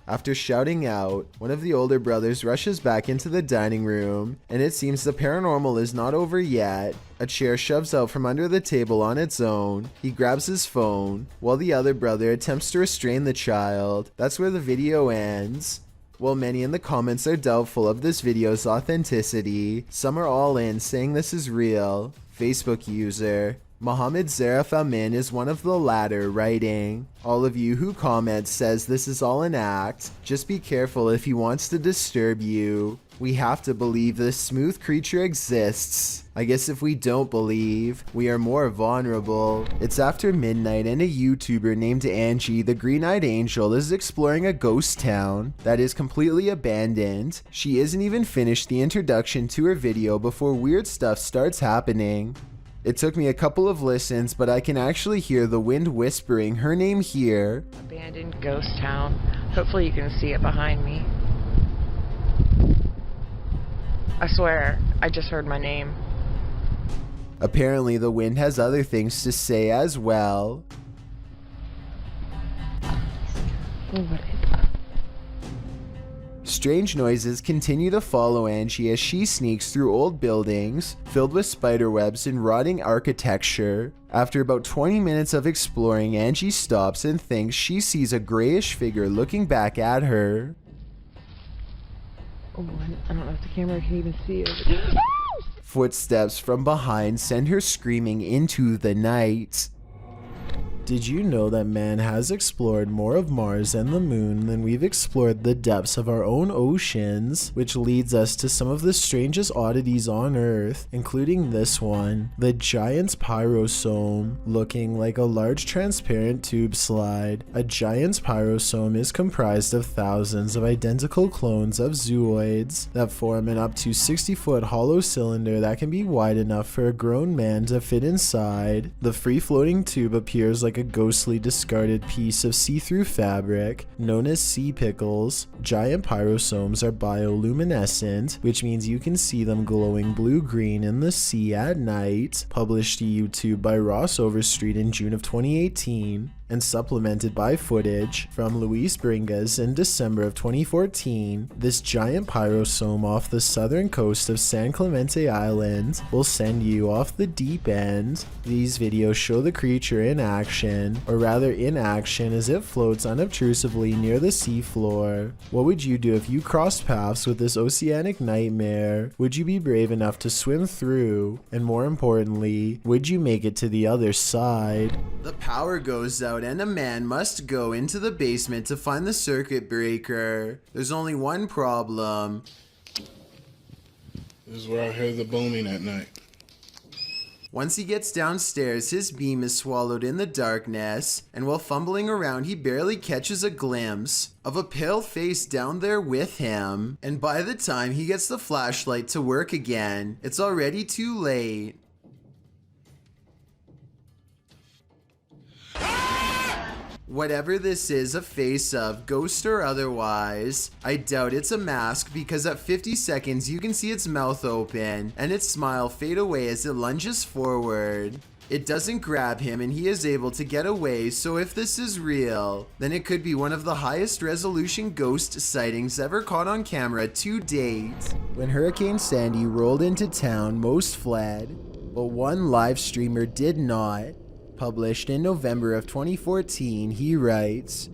After shouting out, one of the older brothers rushes back into the dining room, and it seems the paranormal is not over yet. A chair shoves out from under the table on its own. He grabs his phone, while the other brother attempts to restrain the child. That's where the video ends. While many in the comments are doubtful of this video's authenticity, some are all in saying this is real. Facebook user Mohammed Zarif Amin is one of the latter, writing, "All of you who comment says this is all an act. Just be careful if he wants to disturb you. We have to believe this smooth creature exists. I guess if we don't believe, we are more vulnerable." It's after midnight and a YouTuber named Angie, the Green-Eyed Angel, is exploring a ghost town that is completely abandoned. She isn't even finished the introduction to her video before weird stuff starts happening. It took me a couple of listens, but I can actually hear the wind whispering her name here.
Abandoned ghost town. Hopefully you can see it behind me. I swear, I just heard my name.
Apparently, the wind has other things to say as well.
What is that?
Strange noises continue to follow Angie as she sneaks through old buildings filled with spiderwebs and rotting architecture. After about 20 minutes of exploring, Angie stops and thinks she sees a grayish figure looking back at her.
Oh, I don't know if the camera can even see it.
Footsteps from behind send her screaming into the night. Did you know that man has explored more of Mars and the moon than we've explored the depths of our own oceans? Which leads us to some of the strangest oddities on Earth, including this one, the giant's pyrosome, looking like a large transparent tube slide. A giant's pyrosome is comprised of thousands of identical clones of zooids that form an up to 60-foot hollow cylinder that can be wide enough for a grown man to fit inside. The free-floating tube appears like a ghostly discarded piece of see-through fabric known as sea pickles. Giant pyrosomes are bioluminescent, which means you can see them glowing blue-green in the sea at night. Published to YouTube by Ross Overstreet in June of 2018. And supplemented by footage from Luis Bringas in December of 2014, this giant pyrosome off the southern coast of San Clemente Island will send you off the deep end. These videos show the creature in action, or rather in action as it floats unobtrusively near the seafloor. What would you do if you crossed paths with this oceanic nightmare? Would you be brave enough to swim through? And more importantly, would you make it to the other side? The power goes out and a man must go into the basement to find the circuit breaker. There's only one problem.
This is where I hear the booming at night.
Once he gets downstairs, his beam is swallowed in the darkness, and while fumbling around, he barely catches a glimpse of a pale face down there with him. And by the time he gets the flashlight to work again, it's already too late. Whatever this is a face of, ghost or otherwise, I doubt it's a mask because at 50 seconds you can see its mouth open and its smile fade away as it lunges forward. It doesn't grab him and he is able to get away, so if this is real, then it could be one of the highest resolution ghost sightings ever caught on camera to date. When Hurricane Sandy rolled into town, most fled, but one live streamer did not. Published in November of 2014, he writes,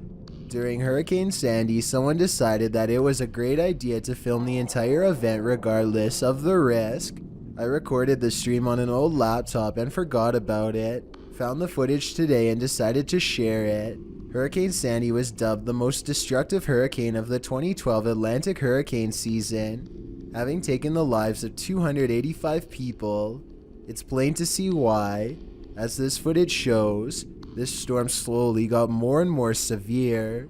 "During Hurricane Sandy, someone decided that it was a great idea to film the entire event regardless of the risk. I recorded the stream on an old laptop and forgot about it. Found the footage today and decided to share it. Hurricane Sandy was dubbed the most destructive hurricane of the 2012 Atlantic hurricane season, having taken the lives of 285 people. It's plain to see why. As this footage shows, this storm slowly got more and more severe."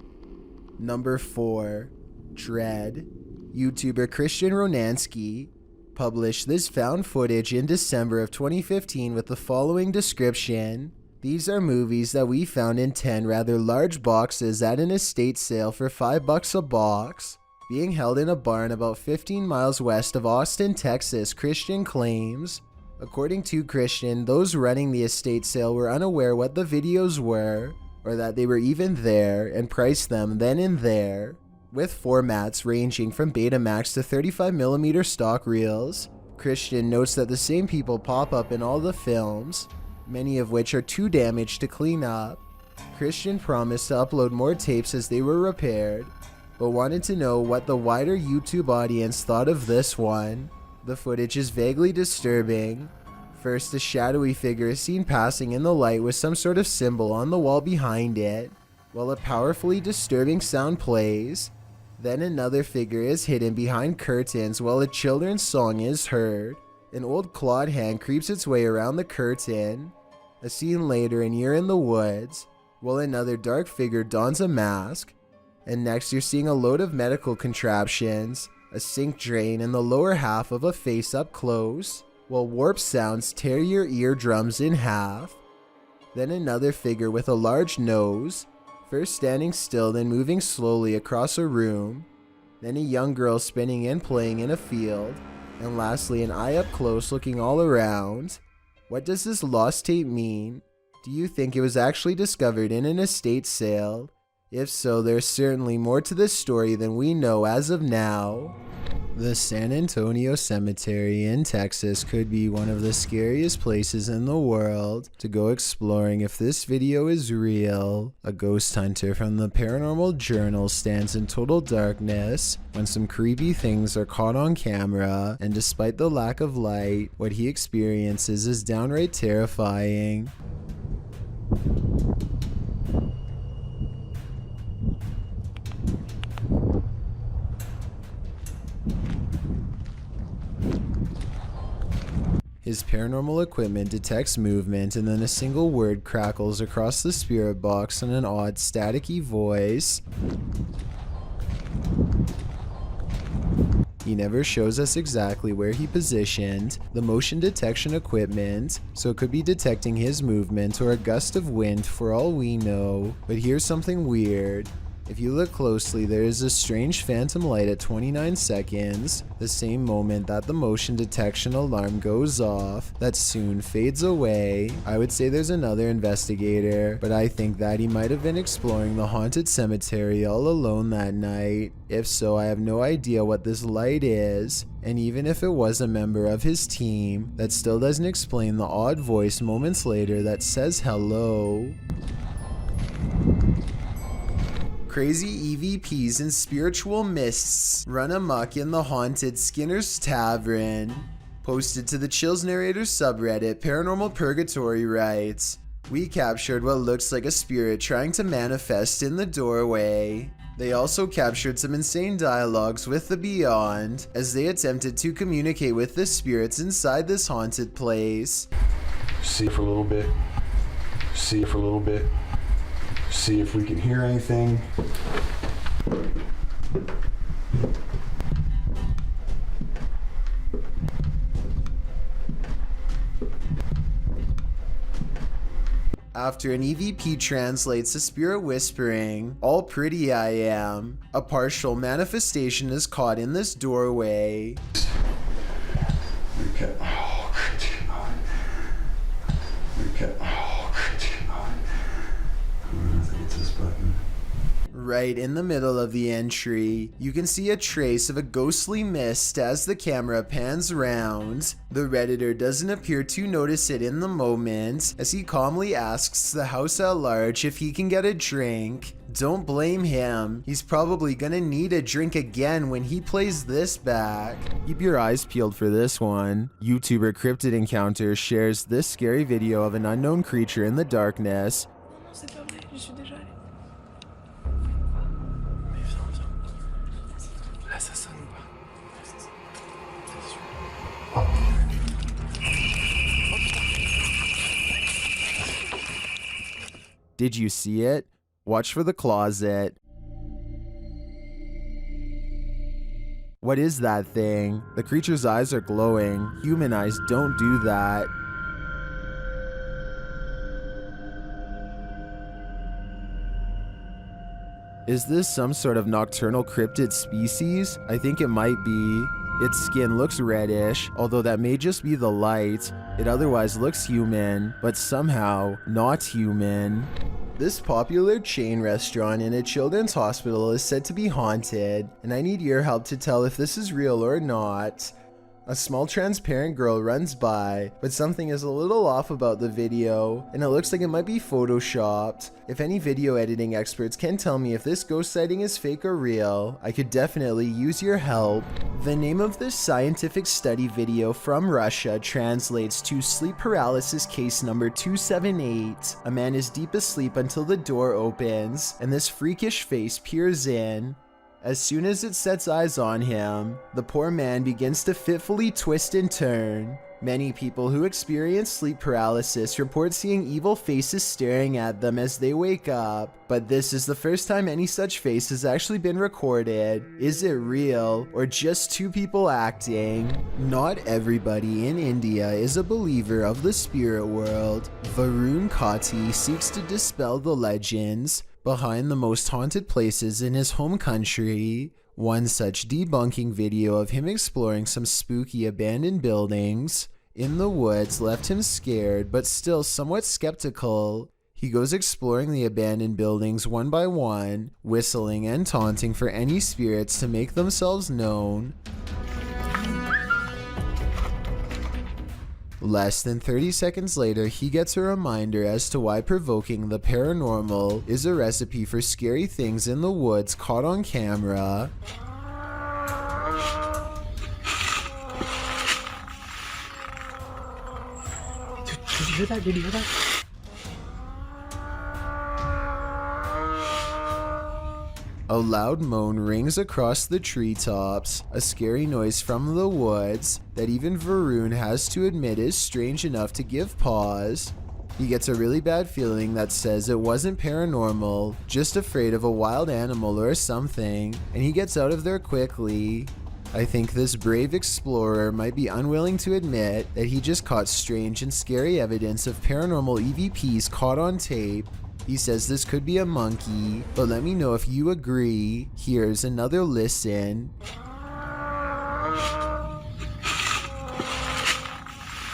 Number 4. Dread. YouTuber Christian Ronansky published this found footage in December of 2015 with the following description. "These are movies that we found in 10 rather large boxes at an estate sale for $5 a box, being held in a barn about 15 miles west of Austin, Texas," Christian claims. According to Christian, those running the estate sale were unaware what the videos were, or that they were even there, and priced them then and there, with formats ranging from Betamax to 35mm stock reels. Christian notes that the same people pop up in all the films, many of which are too damaged to clean up. Christian promised to upload more tapes as they were repaired, but wanted to know what the wider YouTube audience thought of this one. The footage is vaguely disturbing. First, a shadowy figure is seen passing in the light with some sort of symbol on the wall behind it, while a powerfully disturbing sound plays. Then another figure is hidden behind curtains while a children's song is heard. An old clawed hand creeps its way around the curtain. A scene later and you're in the woods, while another dark figure dons a mask. And next you're seeing a load of medical contraptions, a sink drain, and the lower half of a face up close, while warp sounds tear your eardrums in half. Then another figure with a large nose, first standing still then moving slowly across a room. Then a young girl spinning and playing in a field. And lastly, an eye up close looking all around. What does this lost tape mean? Do you think it was actually discovered in an estate sale? If so, there's certainly more to this story than we know as of now. The San Antonio Cemetery in Texas could be one of the scariest places in the world to go exploring if this video is real. A ghost hunter from the Paranormal Journal stands in total darkness when some creepy things are caught on camera, and despite the lack of light, what he experiences is downright terrifying. His paranormal equipment detects movement, and then a single word crackles across the spirit box in an odd staticky voice. He never shows us exactly where he positioned the motion detection equipment, so it could be detecting his movement or a gust of wind for all we know. But here's something weird. If you look closely, there is a strange phantom light at 29 seconds, the same moment that the motion detection alarm goes off, that soon fades away. I would say there's another investigator, but I think that he might have been exploring the haunted cemetery all alone that night. If so, I have no idea what this light is, and even if it was a member of his team, that still doesn't explain the odd voice moments later that says hello. Crazy EVPs and spiritual mists run amok in the haunted Skinner's Tavern. Posted to the Chills Narrator subreddit, Paranormal Purgatory writes, "We captured what looks like a spirit trying to manifest in the doorway." They also captured some insane dialogues with the Beyond as they attempted to communicate with the spirits inside this haunted place.
See it for a little bit. See it for a little bit. See if we can hear anything.
After an EVP translates a spirit whispering, "All pretty I am," a partial manifestation is caught in this doorway.
Okay. Oh, crazy. Okay. Oh, crazy. I think it's this button.
Right in the middle of the entry, you can see a trace of a ghostly mist as the camera pans round. The Redditor doesn't appear to notice it in the moment, as he calmly asks the house at large if he can get a drink. Don't blame him, he's probably gonna need a drink again when he plays this back. Keep your eyes peeled for this one. YouTuber Cryptid Encounter shares this scary video of an unknown creature in the darkness. Did you see it? Watch for the closet. What is that thing? The creature's eyes are glowing. Human eyes don't do that. Is this some sort of nocturnal cryptid species? I think it might be. Its skin looks reddish, although that may just be the light. It otherwise looks human, but somehow not human. This popular chain restaurant in a children's hospital is said to be haunted, and I need your help to tell if this is real or not. A small transparent girl runs by, but something is a little off about the video, and it looks like it might be photoshopped. If any video editing experts can tell me if this ghost sighting is fake or real, I could definitely use your help. The name of this scientific study video from Russia translates to sleep paralysis case number 278. A man is deep asleep until the door opens, and this freakish face peers in. As soon as it sets eyes on him, the poor man begins to fitfully twist and turn. Many people who experience sleep paralysis report seeing evil faces staring at them as they wake up, but this is the first time any such face has actually been recorded. Is it real, or just two people acting? Not everybody in India is a believer of the spirit world. Varun Kati seeks to dispel the legends behind the most haunted places in his home country, One such debunking video of him exploring some spooky abandoned buildings in the woods left him scared but still somewhat skeptical. He goes exploring the abandoned buildings one by one, whistling and taunting for any spirits to make themselves known. Less than 30 seconds later, he gets a reminder as to why provoking the paranormal is a recipe for scary things in the woods caught on camera.
Did you hear that? Did you hear that?
A loud moan rings across the treetops, a scary noise from the woods that even Varun has to admit is strange enough to give pause. He gets a really bad feeling that says it wasn't paranormal, just afraid of a wild animal or something, and he gets out of there quickly. I think this brave explorer might be unwilling to admit that he just caught strange and scary evidence of paranormal EVPs caught on tape. He says this could be a monkey, but let me know if you agree. Here's another listen.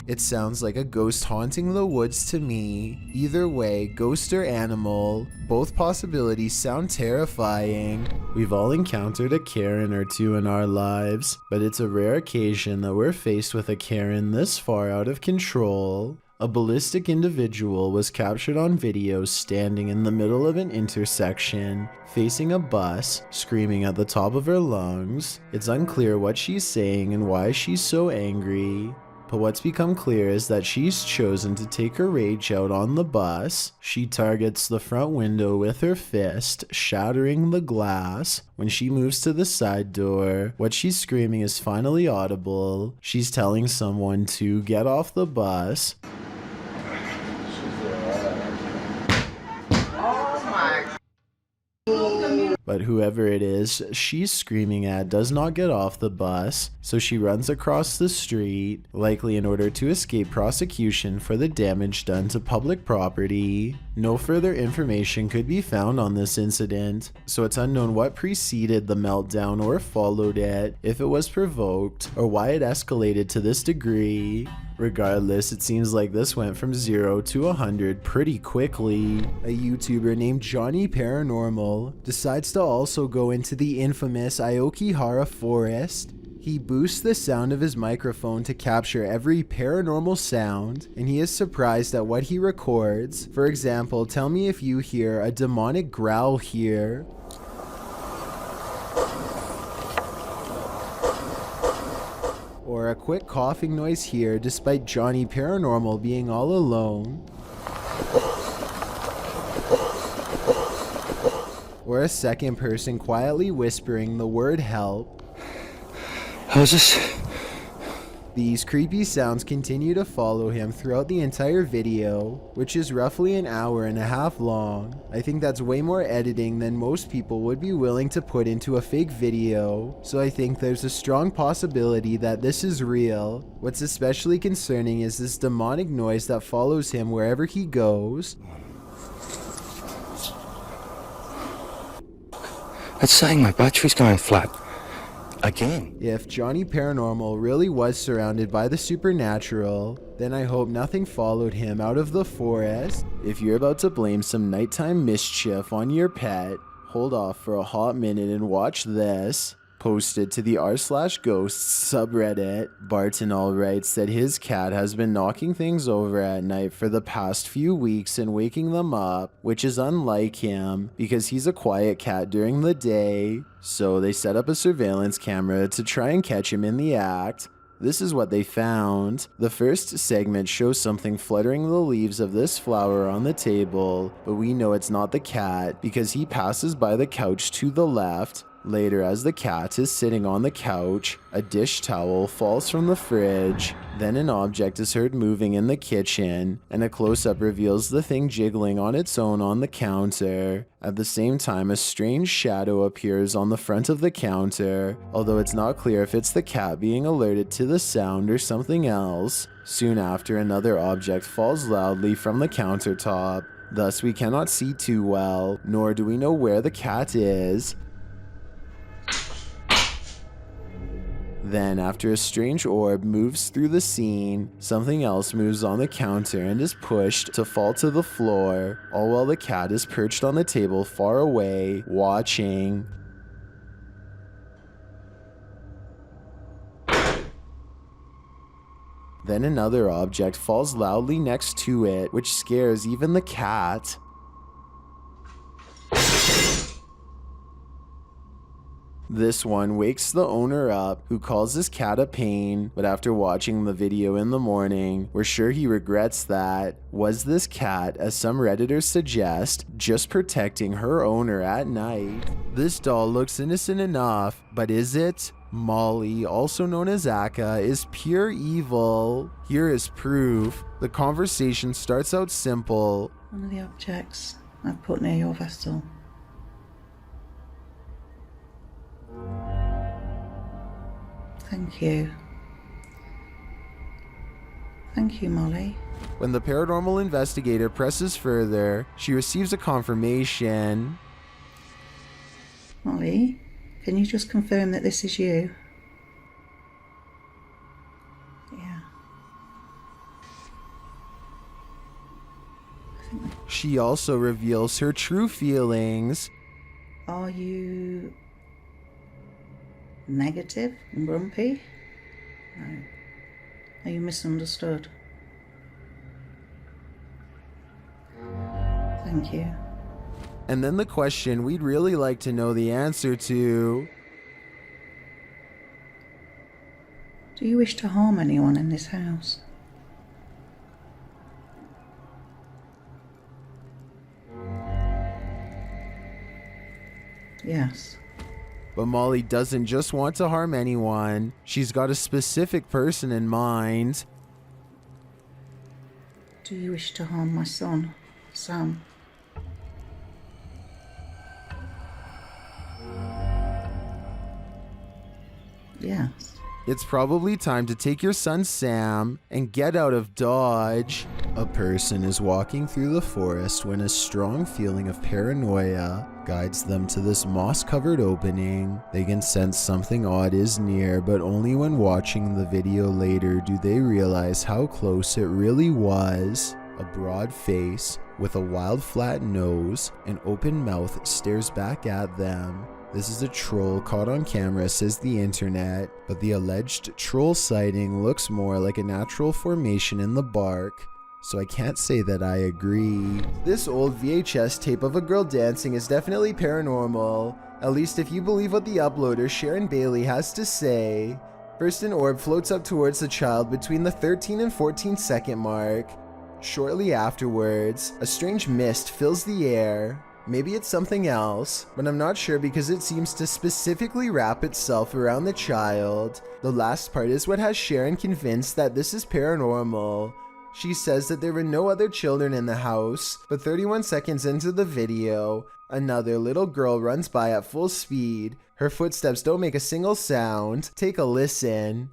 It sounds like a ghost haunting the woods to me. Either way, ghost or animal, both possibilities sound terrifying. We've all encountered a Karen or two in our lives, but it's a rare occasion that we're faced with a Karen this far out of control. A ballistic individual was captured on video standing in the middle of an intersection, facing a bus, screaming at the top of her lungs. It's unclear what she's saying and why she's so angry. But what's become clear is that she's chosen to take her rage out on the bus. She targets the front window with her fist, shattering the glass. When she moves to the side door, what she's screaming is finally audible. She's telling someone to get off the bus. But whoever it is she's screaming at does not get off the bus, so she runs across the street, likely in order to escape prosecution for the damage done to public property. No further information could be found on this incident, so it's unknown what preceded the meltdown or followed it, if it was provoked, or why it escalated to this degree. Regardless, it seems like this went from 0 to 100 pretty quickly. A YouTuber named Johnny Paranormal decides to also go into the infamous Aokihara forest. He boosts the sound of his microphone to capture every paranormal sound, and he is surprised at what he records. For example, tell me if you hear a demonic growl here. Or a quick coughing noise here despite Johnny Paranormal being all alone. Or a second person quietly whispering the word help.
How's this?
These creepy sounds continue to follow him throughout the entire video, which is roughly an hour and a half long. I think that's way more editing than most people would be willing to put into a fake video, so I think there's a strong possibility that this is real. What's especially concerning is this demonic noise that follows him wherever he goes.
That's saying my battery's going flat. Again.
If Johnny Paranormal really was surrounded by the supernatural, then I hope nothing followed him out of the forest. If you're about to blame some nighttime mischief on your pet, hold off for a hot minute and watch this. Posted to the r/ghosts subreddit, Bartonall writes that his cat has been knocking things over at night for the past few weeks and waking them up, which is unlike him because he's a quiet cat during the day. So they set up a surveillance camera to try and catch him in the act. This is what they found. The first segment shows something fluttering the leaves of this flower on the table, but we know it's not the cat because he passes by the couch to the left. Later, as the cat is sitting on the couch, a dish towel falls from the fridge. Then an object is heard moving in the kitchen, and a close-up reveals the thing jiggling on its own on the counter. At the same time, a strange shadow appears on the front of the counter, although it's not clear if it's the cat being alerted to the sound or something else. Soon after, another object falls loudly from the countertop. Thus, we cannot see too well, nor do we know where the cat is. Then, after a strange orb moves through the scene, something else moves on the counter and is pushed to fall to the floor, all while the cat is perched on the table far away, watching. Then another object falls loudly next to it, which scares even the cat. This one wakes the owner up, who calls his cat a pain, but after watching the video in the morning, we're sure he regrets that. Was this cat, as some Redditors suggest, just protecting her owner at night? This doll looks innocent enough, but is it? Molly, also known as Akka, is pure evil. Here is proof. The conversation starts out simple.
One of the objects I've put near your vessel. Thank you. Thank you, Molly.
When the paranormal investigator presses further, she receives a confirmation.
Molly, can you just confirm that this is you? Yeah.
She also reveals her true feelings.
Are you negative and grumpy? No. Are you misunderstood? Thank you.
And then the question we'd really like to know the answer to.
Do you wish to harm anyone in this house? Yes.
But Molly doesn't just want to harm anyone. She's got a specific person in mind.
Do you wish to harm my son, Sam? Yes.
It's probably time to take your son Sam and get out of Dodge. A person is walking through the forest when a strong feeling of paranoia guides them to this moss-covered opening. They can sense something odd is near, but only when watching the video later do they realize how close it really was. A broad face with a wild flat nose and open mouth stares back at them. This is a troll caught on camera, says the internet, but the alleged troll sighting looks more like a natural formation in the bark, so I can't say that I agree. This old VHS tape of a girl dancing is definitely paranormal, at least if you believe what the uploader Sharon Bailey has to say. First, an orb floats up towards the child between the 13 and 14 second mark. Shortly afterwards, a strange mist fills the air. Maybe it's something else, but I'm not sure because it seems to specifically wrap itself around the child. The last part is what has Sharon convinced that this is paranormal. She says that there were no other children in the house, but 31 seconds into the video, another little girl runs by at full speed. Her footsteps don't make a single sound. Take a listen.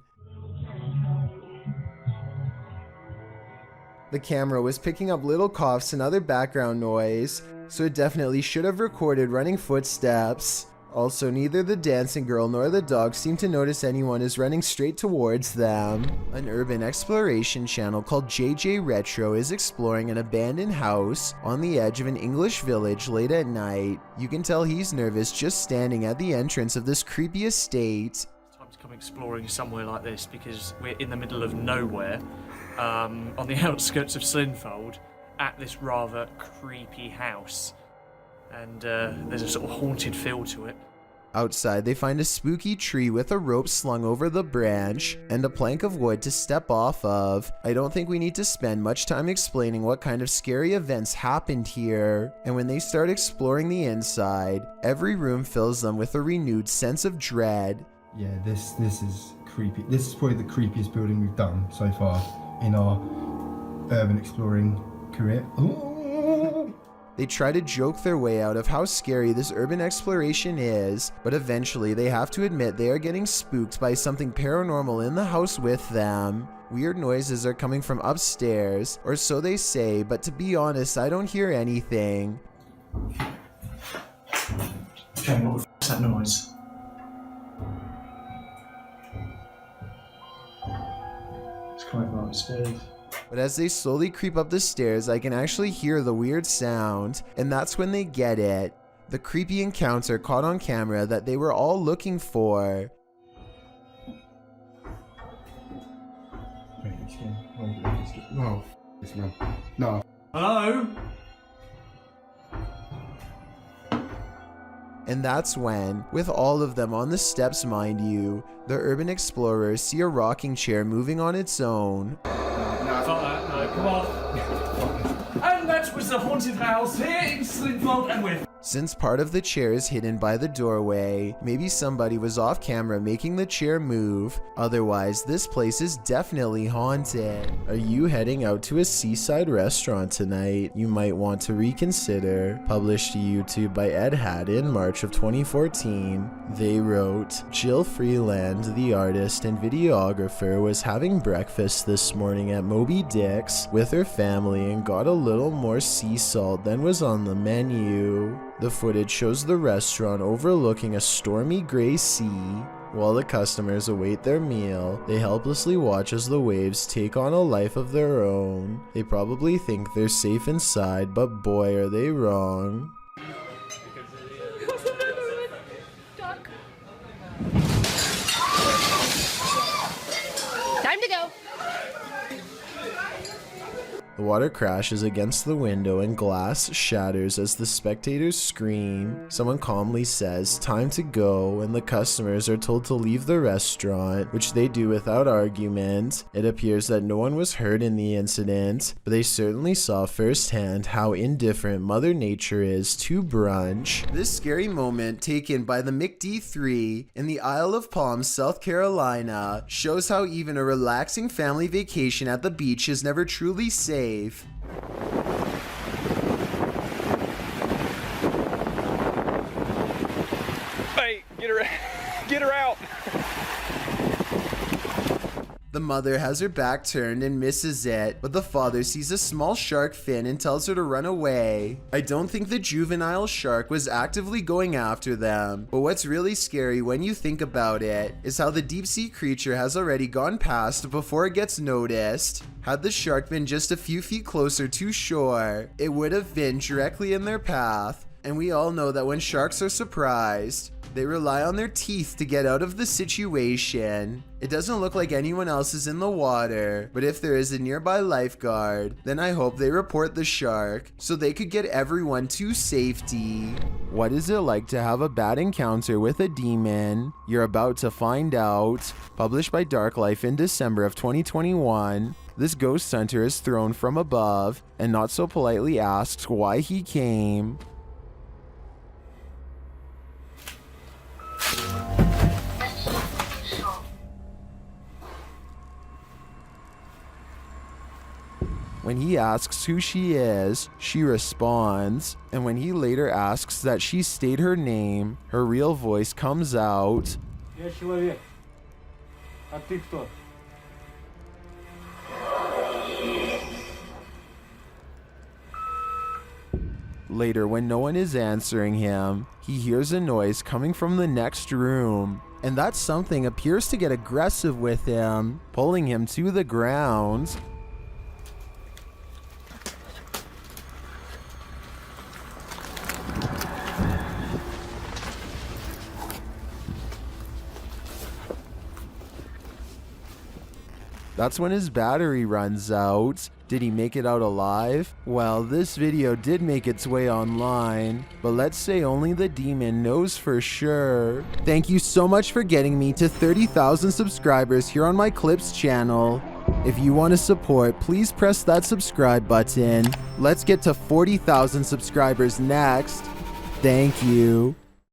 The camera was picking up little coughs and other background noise, so it definitely should have recorded running footsteps. Also, neither the dancing girl nor the dog seem to notice anyone is running straight towards them. An urban exploration channel called JJ Retro is exploring an abandoned house on the edge of an English village late at night. You can tell he's nervous just standing at the entrance of this creepy estate.
Time to come exploring somewhere like this because we're in the middle of nowhere, on the outskirts of Slinfold, at this rather creepy house, and there's a sort of haunted feel to it.
Outside, they find a spooky tree with a rope slung over the branch and a plank of wood to step off of. I don't think we need to spend much time explaining what kind of scary events happened here, and when they start exploring the inside, every room fills them with a renewed sense of dread.
Yeah, this is creepy. This is probably the creepiest building we've done so far in our urban exploring career. Ooh.
They try to joke their way out of how scary this urban exploration is, but eventually they have to admit they are getting spooked by something paranormal in the house with them. Weird noises are coming from upstairs, or so they say, but to be honest, I don't hear anything.
Okay, what the f*** is that noise?
coming from upstairs.
But as they slowly creep up the stairs, I can actually hear the weird sound, and that's when they get it. The creepy encounter caught on camera that they were all looking for.
Wait, it's getting... No, it's man. No.
Hello?
And that's when, with all of them on the steps mind you, the urban explorers see a rocking chair moving on its own.
Fuck that, no, come on. And that was the haunted house here in Slinfold, and with.
Since part of the chair is hidden by the doorway, maybe somebody was off camera making the chair move. Otherwise, this place is definitely haunted. Are you heading out to a seaside restaurant tonight? You might want to reconsider. Published to YouTube by Ed Hadd in March of 2014. They wrote, Jill Freeland, the artist and videographer, was having breakfast this morning at Moby Dick's with her family and got a little more sea salt than was on the menu. The footage shows the restaurant overlooking a stormy gray sea. While the customers await their meal, they helplessly watch as the waves take on a life of their own. They probably think they're safe inside, but boy are they wrong.
Time to go.
The water crashes against the window and glass shatters as the spectators scream. Someone calmly says, "Time to go," and the customers are told to leave the restaurant, which they do without argument. It appears that no one was hurt in the incident, but they certainly saw firsthand how indifferent Mother Nature is to brunch. This scary moment taken by the McD3 in the Isle of Palms, South Carolina, shows how even a relaxing family vacation at the beach is never truly safe.
Hey, get her out.
The mother has her back turned and misses it, but the father sees a small shark fin and tells her to run away. I don't think the juvenile shark was actively going after them, but what's really scary when you think about it is how the deep sea creature has already gone past before it gets noticed. Had the shark been just a few feet closer to shore, it would have been directly in their path. And we all know that when sharks are surprised, they rely on their teeth to get out of the situation. It doesn't look like anyone else is in the water, but if there is a nearby lifeguard, then I hope they report the shark so they could get everyone to safety. What is it like to have a bad encounter with a demon? You're about to find out. Published by Dark Life in December of 2021. This ghost hunter is thrown from above and not so politely asks why he came. When he asks who she is, she responds, and when he later asks that she state her name, her real voice comes out.
Я человек. А ты кто?
Later, when no one is answering him, he hears a noise coming from the next room, and that something appears to get aggressive with him, pulling him to the ground. That's when his battery runs out. Did he make it out alive? Well, this video did make its way online, but let's say only the demon knows for sure. Thank you so much for getting me to 30,000 subscribers here on my Clips channel. If you want to support, please press that subscribe button. Let's get to 40,000 subscribers next. Thank you.